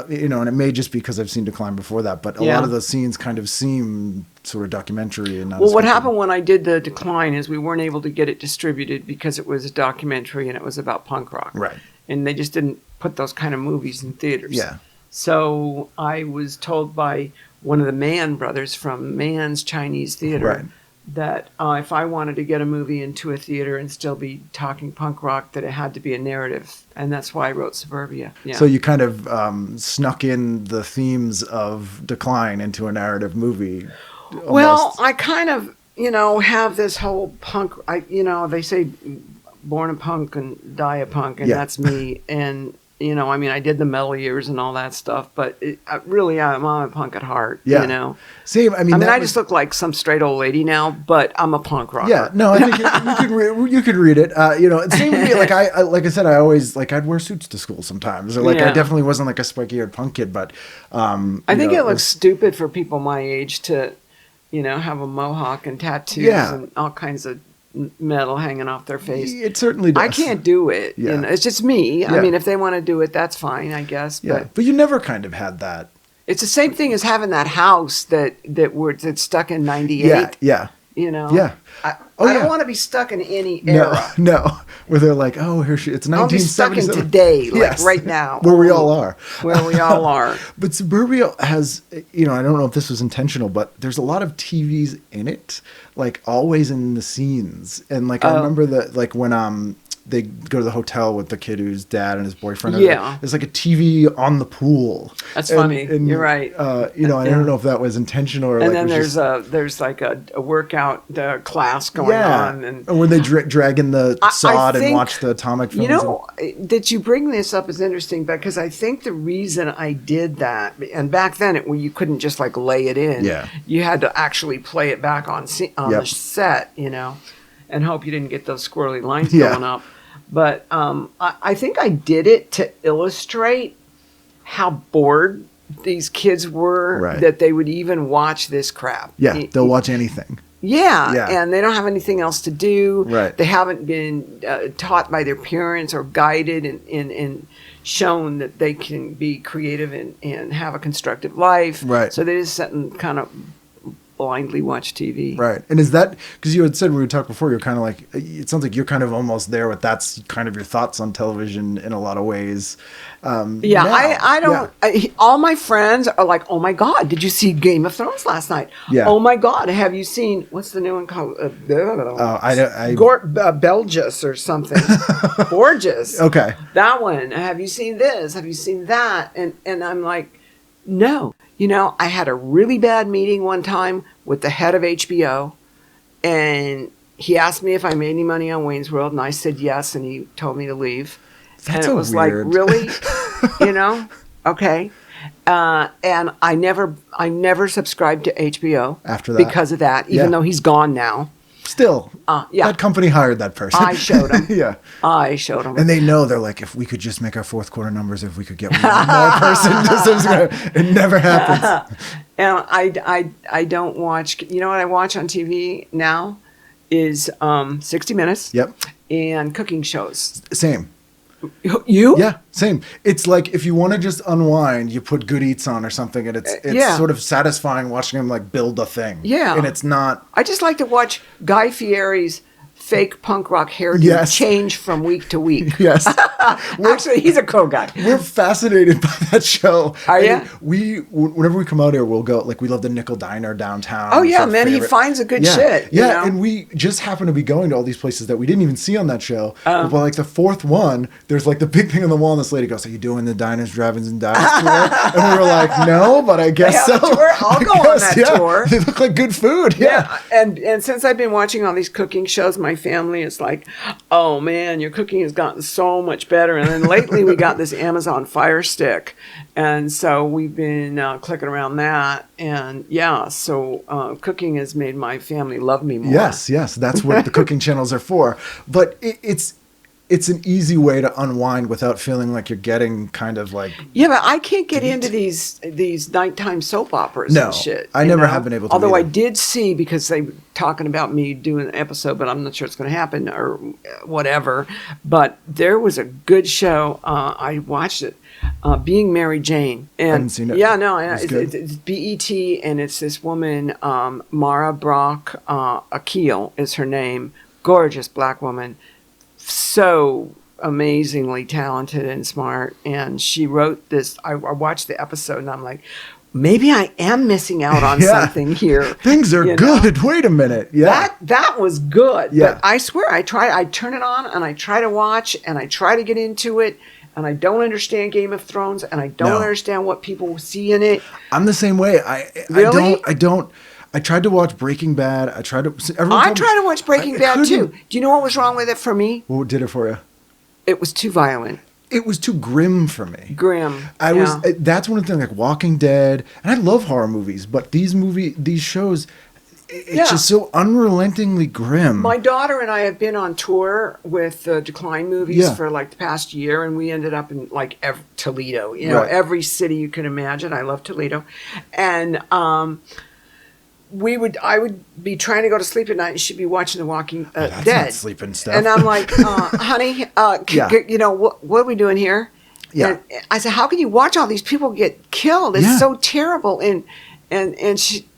and it may just be because I've seen Decline before that, but a lot of the scenes kind of seem sort of documentary. And what happened when I did the Decline is we weren't able to get it distributed because it was a documentary and it was about punk rock. Right. And they just didn't put those kind of movies in theaters. Yeah. So I was told by one of the Mann brothers from Mann's Chinese Theater that if I wanted to get a movie into a theater and still be talking punk rock, that it had to be a narrative. And that's why I wrote Suburbia. Yeah. So you kind of snuck in the themes of Decline into a narrative movie. Almost. Well, I kind of, have this whole punk, they say born a punk and die a punk, and that's me. And, I did the metal years and all that stuff, but I'm a punk at heart, Same. I just look like some straight old lady now, but I'm a punk rocker. Yeah, no, I think you could read it. Same with me. Like I said, I always I'd wear suits to school sometimes. Or I definitely wasn't like a spiky-haired punk kid, but I think it looks stupid for people my age to, have a mohawk and tattoos and all kinds of metal hanging off their face. It certainly does. I can't do it. Yeah. It's just me. Yeah. I mean, if they want to do it, that's fine, I guess. Yeah. But you never kind of had that. It's the same thing as having that house that's stuck in 98. Yeah. Yeah. I don't want to be stuck in any era. No. Where they're like, oh, it's 1977. I'll be stuck in today, right now. Where we all are. Where we all are. But Suburbia has, I don't know if this was intentional, but there's a lot of TVs in it, always in the scenes. And I remember that, when they go to the hotel with the kid whose dad and his boyfriend are there. There's a TV on the pool. That's funny. You're right. I don't know if that was intentional or and then there's a workout class going on, and where they drag in the sod and watch the atomic films. That you bring this up is interesting because I think the reason I did that, and back then you couldn't just lay it in. Yeah. You had to actually play it back on the set, and hope you didn't get those squirrely lines going up. But I think I did it to illustrate how bored these kids were that they would even watch this crap. Yeah, they'll watch anything. Yeah, and they don't have anything else to do. Right. They haven't been taught by their parents or guided and shown that they can be creative and have a constructive life. Right. So they just sit and kind of blindly watch TV. Right. And is that, because you had said when we talked before, you're kind of it sounds like you're kind of almost there with that's kind of your thoughts on television in a lot of ways. I don't, all my friends are like, oh my God, did you see Game of Thrones last night? Yeah. Oh my God, have you seen, what's the new one called? Belgius or something. Gorgeous. Okay. That one. Have you seen this? Have you seen that? And I'm like, no. I had a really bad meeting one time with the head of HBO, and he asked me if I made any money on Wayne's World, and I said yes, and he told me to leave. That's and it was weird. really, okay. And I never subscribed to HBO After that. because of that, even though he's gone now. Still, yeah. that company hired that person. I showed him. Yeah. I showed him. And they know, they're like, if we could just make our fourth quarter numbers, if we could get one more person, it never happens. And I don't watch, you know what I watch on TV now is 60 Minutes. Yep. And cooking shows. Same. You? Yeah, same. It's like if you want to just unwind, you put Good Eats on or something, and it's sort of satisfying watching him like build a thing. Yeah. And it's not. I just like to watch Guy Fieri's fake punk rock hairdo change from week to week. Yes. Actually, he's a cool guy. We're fascinated by that show. Are you? Whenever we come out here, we'll go, like, we love the Nickel Diner downtown. Oh, yeah, man, he finds a good shit. Yeah, you know? and we just happen to be going to all these places that we didn't even see on that show. But like the fourth one, there's like the big thing on the wall, and this lady goes, "Are you doing the Diners, Drive-Ins, and Dives tour?" And we were like, "No, but I guess so." I'll go on that tour. They look like good food. Yeah. And since I've been watching all these cooking shows, my family is like, "Oh man, your cooking has gotten so much better." And then lately we got this Amazon Fire Stick, and so we've been clicking around that. And so cooking has made my family love me more. Yes, that's what the cooking channels are for. But it's an easy way to unwind without feeling like you're getting kind of like... Yeah, but I can't get into these nighttime soap operas and shit. I never have been able to. Although either. I did see, because they were talking about me doing an episode, but I'm not sure it's going to happen or whatever. But there was a good show. I watched it. Being Mary Jane. And, I haven't seen it. Yeah, no, It's it's BET, and it's this woman, Mara Brock Akil is her name. Gorgeous black woman. So amazingly talented and smart. And she wrote this. I watched the episode and I'm like, maybe I am missing out on something here. Things are good. Wait a minute. Yeah. That was good. Yeah. But I swear, I turn it on and I try to watch and I try to get into it. And I don't understand Game of Thrones, and I don't understand what people see in it. I'm the same way. Really? I don't. I tried to watch Breaking Bad. I tried to watch Breaking Bad too. Do you know what was wrong with it for me? What did it for you? It was too violent. It was too grim for me. Grim. That's one of the things, like Walking Dead, and I love horror movies, but these shows, it's just so unrelentingly grim. My daughter and I have been on tour with Decline Movies for like the past year, and we ended up in like Toledo, every city you can imagine. I love Toledo. And I would be trying to go to sleep at night, and she'd be watching The Walking that's Dead. Not sleeping stuff. And I'm like, honey, what are we doing here? Yeah. And I said, how can you watch all these people get killed? It's so terrible. And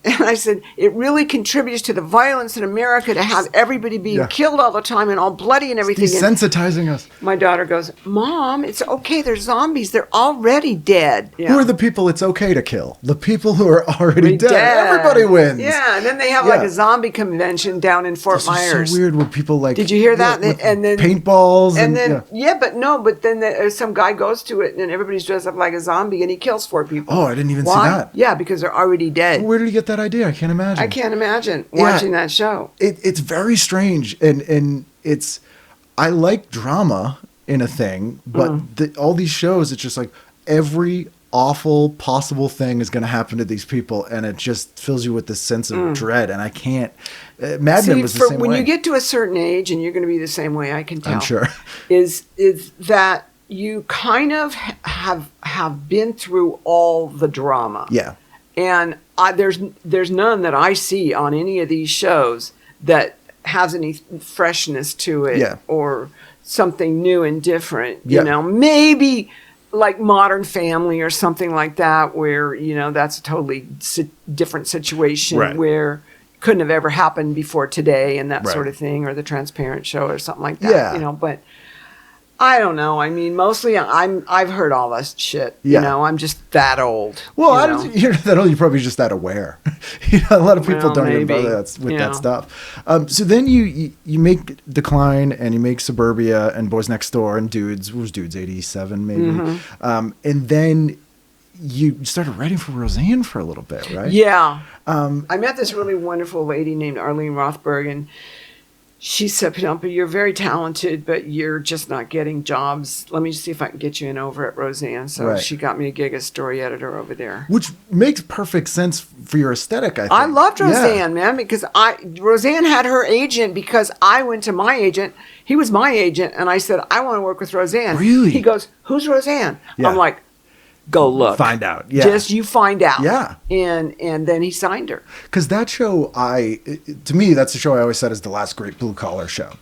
I said, it really contributes to the violence in America to have everybody being killed all the time and all bloody and everything. It's desensitizing us. My daughter goes, Mom, it's okay. They're zombies. They're already dead. Yeah. Who are the people it's okay to kill? The people who are already dead. Everybody wins. Yeah, and then they have like a zombie convention down in Fort Myers. It's so weird where people like... Did you hear that? And then paintballs. And then, but then some guy goes to it and everybody's dressed up like a zombie and he kills 4 people. Oh, I didn't even see that. Yeah, because they're already dead. Where did he get that idea? I can't imagine. I can't imagine watching that show. It's very strange, and it's... I like drama in a thing, but all these shows, it's just like every awful possible thing is going to happen to these people, and it just fills you with this sense of dread, and I can't... Mad Men was the same way. When you get to a certain age, and you're going to be the same way, I can tell. I'm sure. Is that you kind of have been through all the drama. Yeah. And there's none that I see on any of these shows that has any freshness to it or something new and different. You know, maybe like Modern Family or something like that, where that's a totally different situation where couldn't have ever happened before today and that sort of thing, or The Transparent Show or something like that. But I don't know. I mean, mostly I've heard all this shit. I'm just that old. Well, you're that old. You're probably just that aware. A lot of people don't even bother with that stuff. So then you make Decline, and you make Suburbia and Boys Next Door and Dudes. What was Dudes? 87 maybe. Mm-hmm. And then you started writing for Roseanne for a little bit, right? Yeah. I met this really wonderful lady named Arlene Rothberg, and she said, Penelope, you're very talented, but you're just not getting jobs. Let me just see if I can get you in over at Roseanne. So she got me a gig as story editor over there. Which makes perfect sense for your aesthetic, I think. I loved Roseanne, man, because Roseanne had her agent because I went to my agent. He was my agent, and I said, I want to work with Roseanne. Really? He goes, who's Roseanne? Yeah. I'm like, go look. Find out. Yeah. Just you find out. Yeah. And then he signed her. Because that show, to me, that's the show I always said is the last great blue collar show.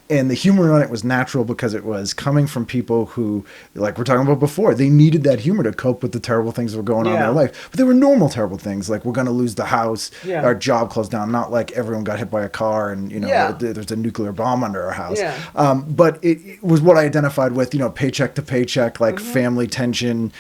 And the humor on it was natural because it was coming from people who, like we're talking about before, they needed that humor to cope with the terrible things that were going on in their life. But they were normal terrible things, like we're going to lose the house, our job closed down, not like everyone got hit by a car and, there's a nuclear bomb under our house. Yeah. But it was what I identified with, paycheck to paycheck, like family tension,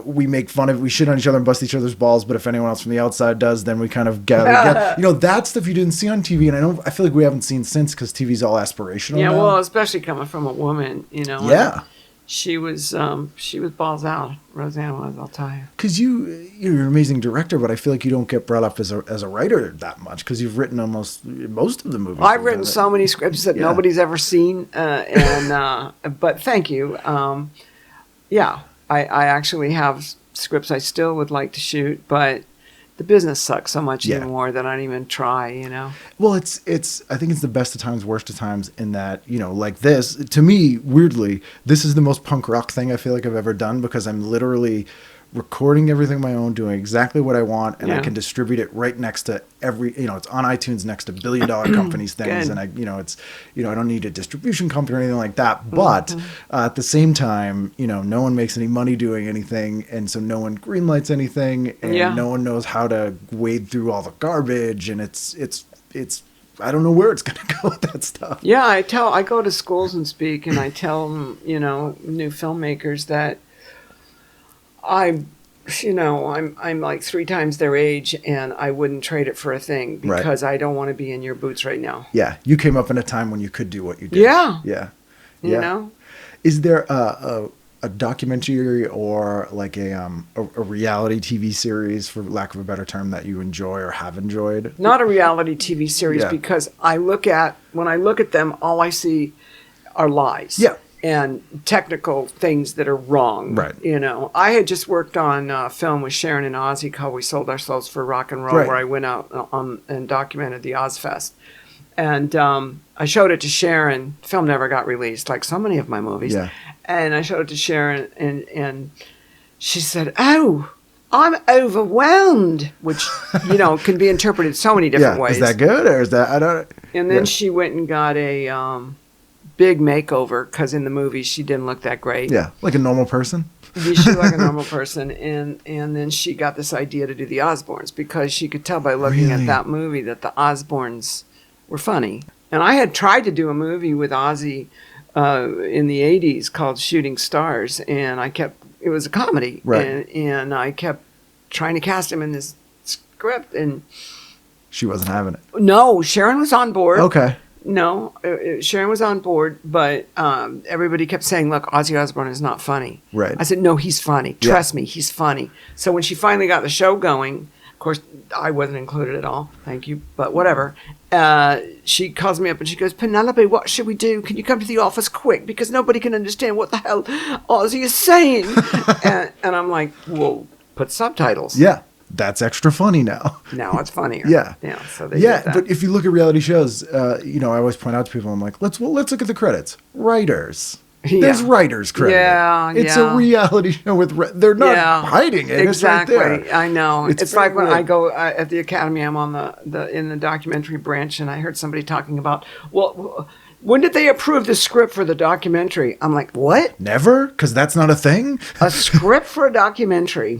we make fun of, we shit on each other and bust each other's balls, but if anyone else from the outside does, then we kind of gather. That stuff you didn't see on TV, and I feel like we haven't seen since because TV's all aspirational. Yeah, now. well, especially coming from a woman, Yeah. She was balls out. Roseanne was, I'll tell you. Because you're an amazing director, but I feel like you don't get brought up as a writer that much because you've written most of the movies. I've written so many scripts that nobody's ever seen, but thank you. I actually have scripts I still would like to shoot, but the business sucks so much anymore that I don't even try, Well, it's I think it's the best of times, worst of times in that, like this, to me, weirdly, this is the most punk rock thing I feel like I've ever done because I'm literally recording everything on my own, doing exactly what I want, and I can distribute it right next to it's on iTunes next to $1 billion companies things, and I don't need a distribution company or anything like that. But at the same time, no one makes any money doing anything, and so no one greenlights anything, and no one knows how to wade through all the garbage, and it's I don't know where it's going to go with that stuff. Yeah, I go to schools and speak, and I tell them, new filmmakers that I'm like 3 times their age, and I wouldn't trade it for a thing because I don't want to be in your boots right now. Yeah, you came up in a time when you could do what you did. Yeah. Yeah. Is there a documentary or like a reality TV series, for lack of a better term, that you enjoy or have enjoyed? Not a reality TV series because when I look at them, all I see are lies. Yeah. And technical things that are wrong. Right. I had just worked on a film with Sharon and Ozzy called We Sold Ourselves for Rock and Roll, where I went out and documented the Ozfest. And I showed it to Sharon. The film never got released, like so many of my movies. Yeah. And I showed it to Sharon, and she said, "Oh, I'm overwhelmed," which, can be interpreted so many different ways. Is that good, or is that, I don't... And then she went and got a... big makeover because in the movie she didn't look that great. Yeah, like a normal person. She looked like a normal person, and then she got this idea to do the Osbournes because she could tell by looking at that movie that the Osbournes were funny. And I had tried to do a movie with Ozzy in the 80s called Shooting Stars, and it was a comedy, and I kept trying to cast him in this script, and she wasn't having it. No, Sharon was on board. Okay. No, Sharon was on board, but everybody kept saying, look, Ozzy Osbourne is not funny. Right. I said, no, he's funny. Trust me, he's funny. So when she finally got the show going, of course, I wasn't included at all. Thank you. But whatever. She calls me up and she goes, Penelope, what should we do? Can you come to the office quick? Because nobody can understand what the hell Ozzy is saying. and I'm like, well, put subtitles. Yeah. That's extra funny now. Now it's funnier. Yeah. So they did that. But if you look at reality shows, I always point out to people, I'm like, let's look at the credits. Writers. Yeah. There's writers credit. Yeah, it's a reality show with they're not hiding it. Exactly. It's right there. I know. It's like when I go at the Academy, I'm on in the documentary branch, and I heard somebody talking about, well, when did they approve the script for the documentary? I'm like, what? Never? Because that's not a thing? A script for a documentary.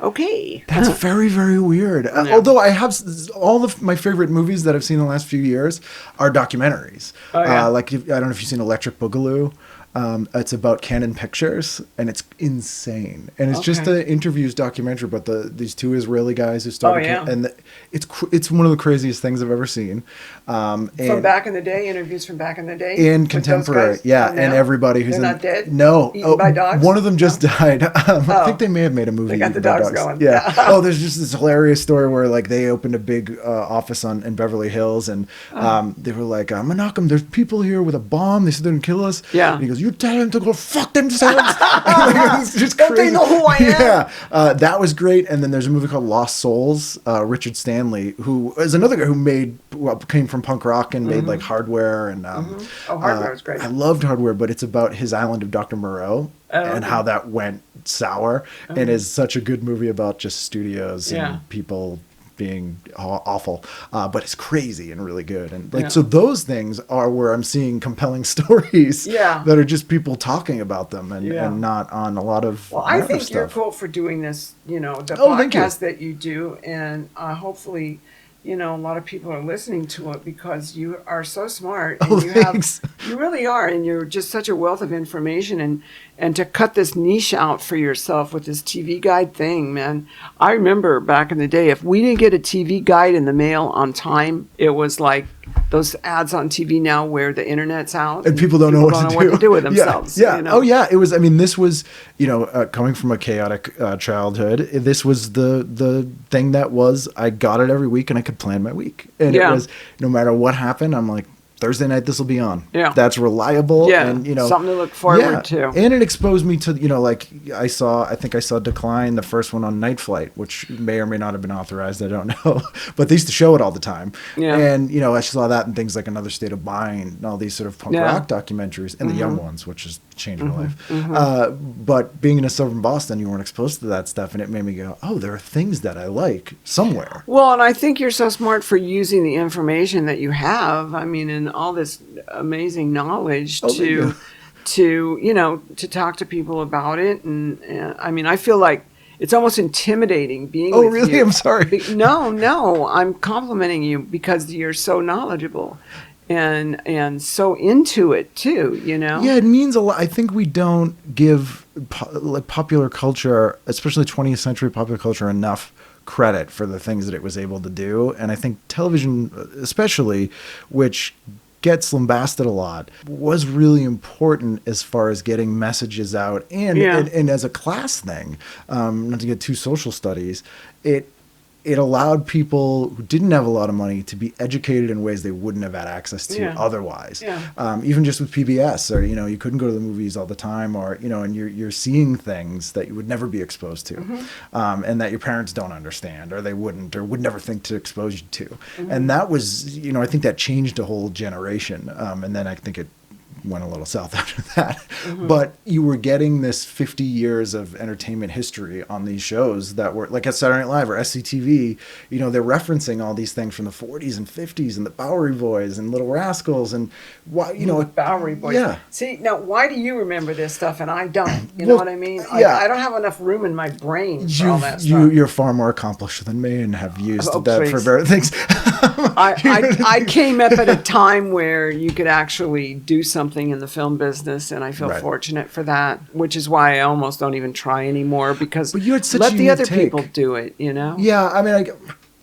Okay. That's very, very weird. Although I have all of my favorite movies that I've seen in the last few years are documentaries. Oh, yeah. I don't know if you've seen Electric Boogaloo. It's about Canon Pictures, and it's insane. And it's just an interviews documentary about these two Israeli guys who started. And it's one of the craziest things I've ever seen. From back in the day, interviews from back in the day, and contemporary, and everybody who's not dead. No, eaten by dogs. One of them just died. I think they may have made a movie. They got the dogs going. Yeah. There's just this hilarious story where like they opened a big office in Beverly Hills, and they were like, "I'm gonna knock them. There's people here with a bomb. They said they're gonna kill us." Yeah. And he goes, "You tell them to go fuck themselves." It's just Don't they know who I am? Yeah. That was great. And then there's a movie called Lost Souls. Richard Stanley, who is another guy who came from punk rock and made like Hardware and. Hardware was great. I loved Hardware, but it's about his island of Dr. Moreau and how that went sour, and is such a good movie about just studios and people being awful, but it's crazy and really good. And so those things are where I'm seeing compelling stories that are just people talking about them and not on a lot of I think stuff. you're cool for doing this, the podcast that you do, and hopefully a lot of people are listening to it because you are so smart and you really are, and you're just such a wealth of information, and to cut this niche out for yourself with this TV guide thing, man. I remember back in the day, if we didn't get a TV guide in the mail on time, it was like those ads on TV now where the internet's out and people don't know what to do with themselves. It was. I mean, this was coming from a chaotic childhood. This was the thing that was. I got it every week and I could plan my week, and it was no matter what happened. I'm like, Thursday night, this will be on. Yeah. That's reliable. Yeah. And, something to look forward to. And it exposed me to, I think I saw Decline, the first one on Night Flight, which may or may not have been authorized. I don't know. But they used to show it all the time. Yeah. And, I saw that in things like Another State of Mind and all these sort of punk rock documentaries, and the young ones, which has changed my life. But being in a suburban Boston, you weren't exposed to that stuff. And it made me go, oh, there are things that I like somewhere. Well, and I think you're so smart for using the information that you have. I mean, and all this amazing knowledge to talk to people about it, and I mean, I feel like it's almost intimidating being with really? you. I'm sorry. No, I'm complimenting you because you're so knowledgeable and so into it too, Yeah, it means a lot. I think we don't give popular culture, especially 20th century popular culture, enough credit for the things that it was able to do. And I think television especially, which gets lambasted a lot, was really important as far as getting messages out and as a class thing, not to get too social studies, it allowed people who didn't have a lot of money to be educated in ways they wouldn't have had access to otherwise. Yeah. Even just with PBS, or you couldn't go to the movies all the time, or and you're seeing things that you would never be exposed to, and that your parents don't understand, or they wouldn't, or would never think to expose you to. And that was, I think that changed a whole generation. And then I think it went a little south after that. But you were getting this 50 years of entertainment history on these shows that were like at Saturday Night Live or SCTV. They're referencing all these things from the 40s and 50s and the Bowery Boys and Little Rascals and why Bowery Boys. Yeah. See, now why do you remember this stuff and I don't? You know what I mean? I don't have enough room in my brain for all that stuff. You're far more accomplished than me and have used that for better things. I came up at a time where you could actually do something in the film business, and I feel fortunate for that, which is why I almost don't even try anymore, because but you had such let the other take. people do it, Yeah, I mean,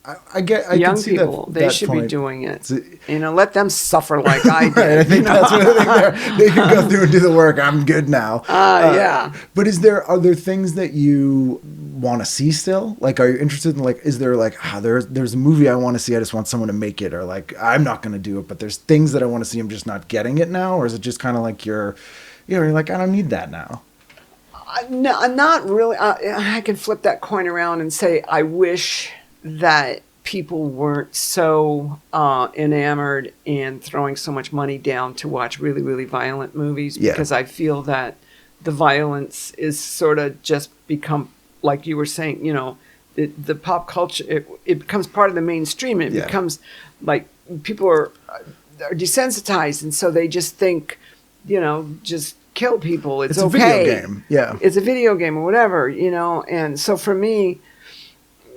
I young can see people, they should point. be doing it. Let them suffer like I did. I think that's what I think they can go through and do the work. I'm good now. Yeah. But are there things that you want to see still? Like, are you interested in is there there's a movie I want to see, I just want someone to make it, or I'm not going to do it, but there's things that I want to see, I'm just not getting it now? Or is it just kind of like you're like, I don't need that now? No, not really. I can flip that coin around and say, I wish that people weren't so enamored and throwing so much money down to watch really, really violent movies, because I feel that the violence is sort of just become, like you were saying, the pop culture, it becomes part of the mainstream. It becomes like people are desensitized, and so they just think, just kill people. It's okay. It's a video game. Yeah. It's a video game or whatever, and so for me,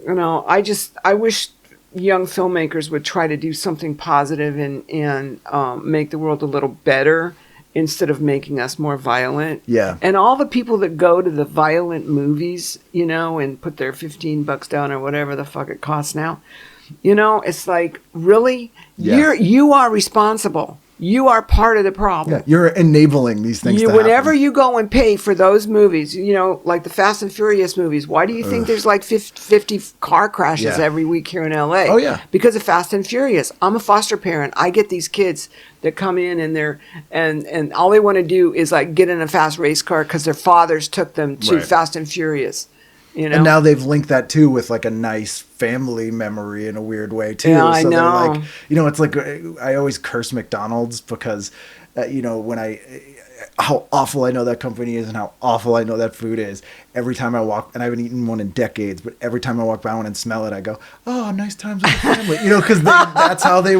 I wish young filmmakers would try to do something positive and make the world a little better, instead of making us more violent. Yeah. And all the people that go to the violent movies, you know, and put their $15 down or whatever the fuck it costs now, you know, it's like, really? Yeah. You are responsible. You are part of the problem. Yeah, you're enabling these things to whenever happen. you go and pay for those movies, you know, like the Fast and Furious movies, why do you think there's like 50 car crashes every week here in LA? Oh, yeah. Because of Fast and Furious. I'm a foster parent. I get these kids that come in and they're and all they want to do is like get in a fast race car because their fathers took them to Fast and Furious. You know? And now they've linked that too with like a nice family memory in a weird way too. Yeah, I so they're know. like, you know, it's like I always curse McDonald's because, you know, how awful I know that company is and how awful I know that food is. Every time I walk, and I haven't eaten one in decades, but every time I walk by one and smell it, I go, "Oh, nice times with the family," you know, because that's how they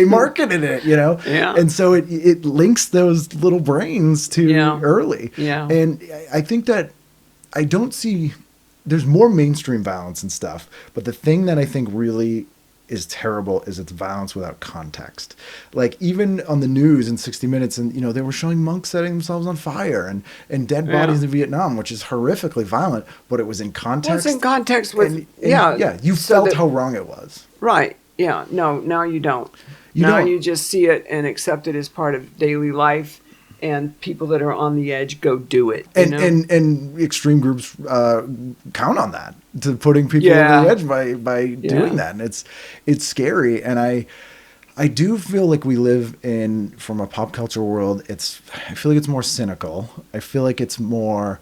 marketed it, you know. Yeah. And so it links those little brains to early. Yeah. And I think that I don't see. There's more mainstream violence and stuff, but the thing that I think really is terrible is it's violence without context. Like even on the news in 60 Minutes, and you know, they were showing monks setting themselves on fire and dead bodies in Vietnam, which is horrififically violent, but it was in context. Well, it's in context with you felt how wrong it was. Right. Yeah. No, now you don't. You just see it and accept it as part of daily life. And people that are on the edge go do it. And extreme groups count on that, to putting people on the edge by doing that. And it's scary. And I do feel like we live in, from a pop culture world, I feel like it's more cynical. I feel like it's more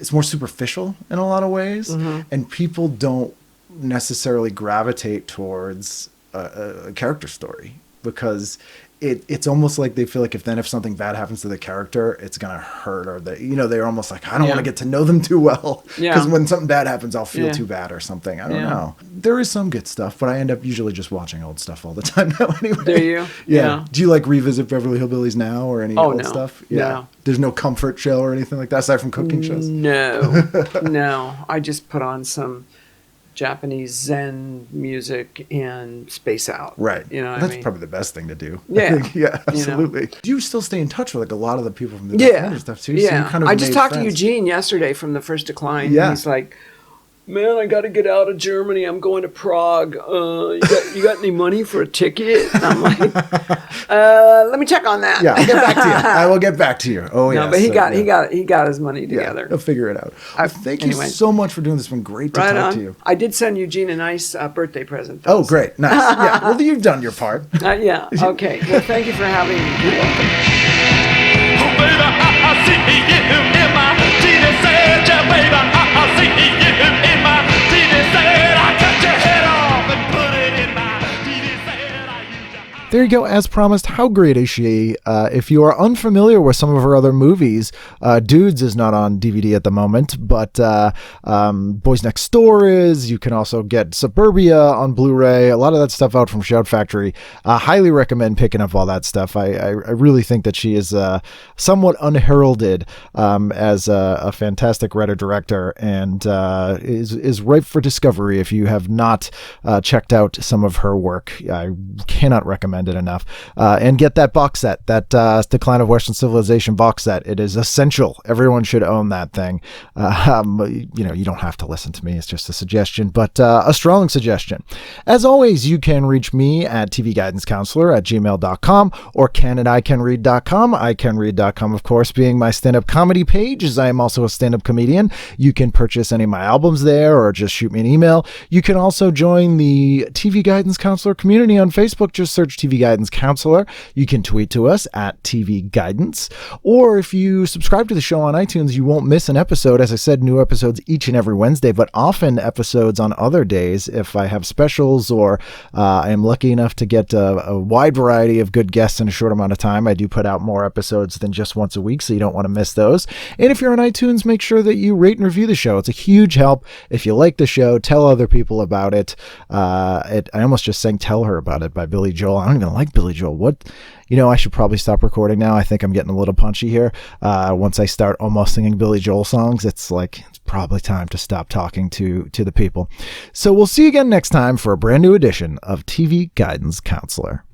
superficial in a lot of ways. Mm-hmm. And people don't necessarily gravitate towards a character story because it's almost like they feel like if something bad happens to the character, it's gonna hurt, or they're almost like, I don't want to get to know them too well because when something bad happens, I'll feel too bad or something. I don't know. There is some good stuff, but I end up usually just watching old stuff all the time now anyway. Do you? Yeah. Do you like revisit Beverly Hillbillies now or any old stuff? Yeah. No. There's no comfort show or anything like that aside from cooking shows? No. I just put on some Japanese Zen music and space out. Right. You know, that's probably the best thing to do. Yeah. Yeah, absolutely. You know? Do you still stay in touch with like a lot of the people from the documentary stuff too? Yeah. So you kind of I just talked friends. to Eugene yesterday from The First Decline. Yeah. And he's like, man, I got to get out of Germany. I'm going to Prague. You got any money for a ticket? And I'm like, let me check on that. Yeah, I'll get back to you. I will get back to you. Oh yeah. No, but he got his money together. He'll figure it out. Thank you so much for doing this. It's been great to talk to you. I did send Eugene a nice birthday present. Though, oh, great. Nice. Yeah. Well, you've done your part. Yeah. Okay. Well, thank you for having me. You're welcome. Oh, baby, I see you in my genie said, yeah, baby, I see you in my genie said, I cut your head off and put it in my genie said, I use your... There you go. As promised, how great is she? If you are unfamiliar with some of her other movies, Dudes is not on DVD at the moment, but Boys Next Door is. You can also get Suburbia on Blu-ray. A lot of that stuff out from Shout Factory. Highly recommend picking up all that stuff. I really think that she is somewhat unheralded as a fantastic writer-director and is ripe for discovery if you have not checked out some of her work. I cannot recommend it enough. And get that box set, that Decline of Western Civilization box set. It is essential. Everyone should own that thing. You don't have to listen to me. It's just a suggestion, but a strong suggestion. As always, you can reach me at tvguidancecounselor@gmail.com or ken@icanread.com. icanread.com, of course, being my stand-up comedy page, as I am also a stand-up comedian. You can purchase any of my albums there or just shoot me an email. You can also join the TV Guidance Counselor community on Facebook. Just search TV Guidance Counselor. You can tweet to us at TV Guidance. Or if you subscribe to the show on iTunes, you won't miss an episode. As I said, new episodes each and every Wednesday, but often episodes on other days if I have specials or I am lucky enough to get a wide variety of good guests in a short amount of time. I do put out more episodes than just once a week, so you don't want to miss those. And if you're on iTunes, make sure that you rate and review the show. It's a huge help. If you like the show, tell other people about it. I almost just sang Tell Her About It by Billy Joel. I don't even like Billy Joel. What? I should probably stop recording now. I think I'm getting a little punchy here. Once I start almost singing Billy Joel songs, it's probably time to stop talking to the people. So we'll see you again next time for a brand new edition of TV Guidance Counselor.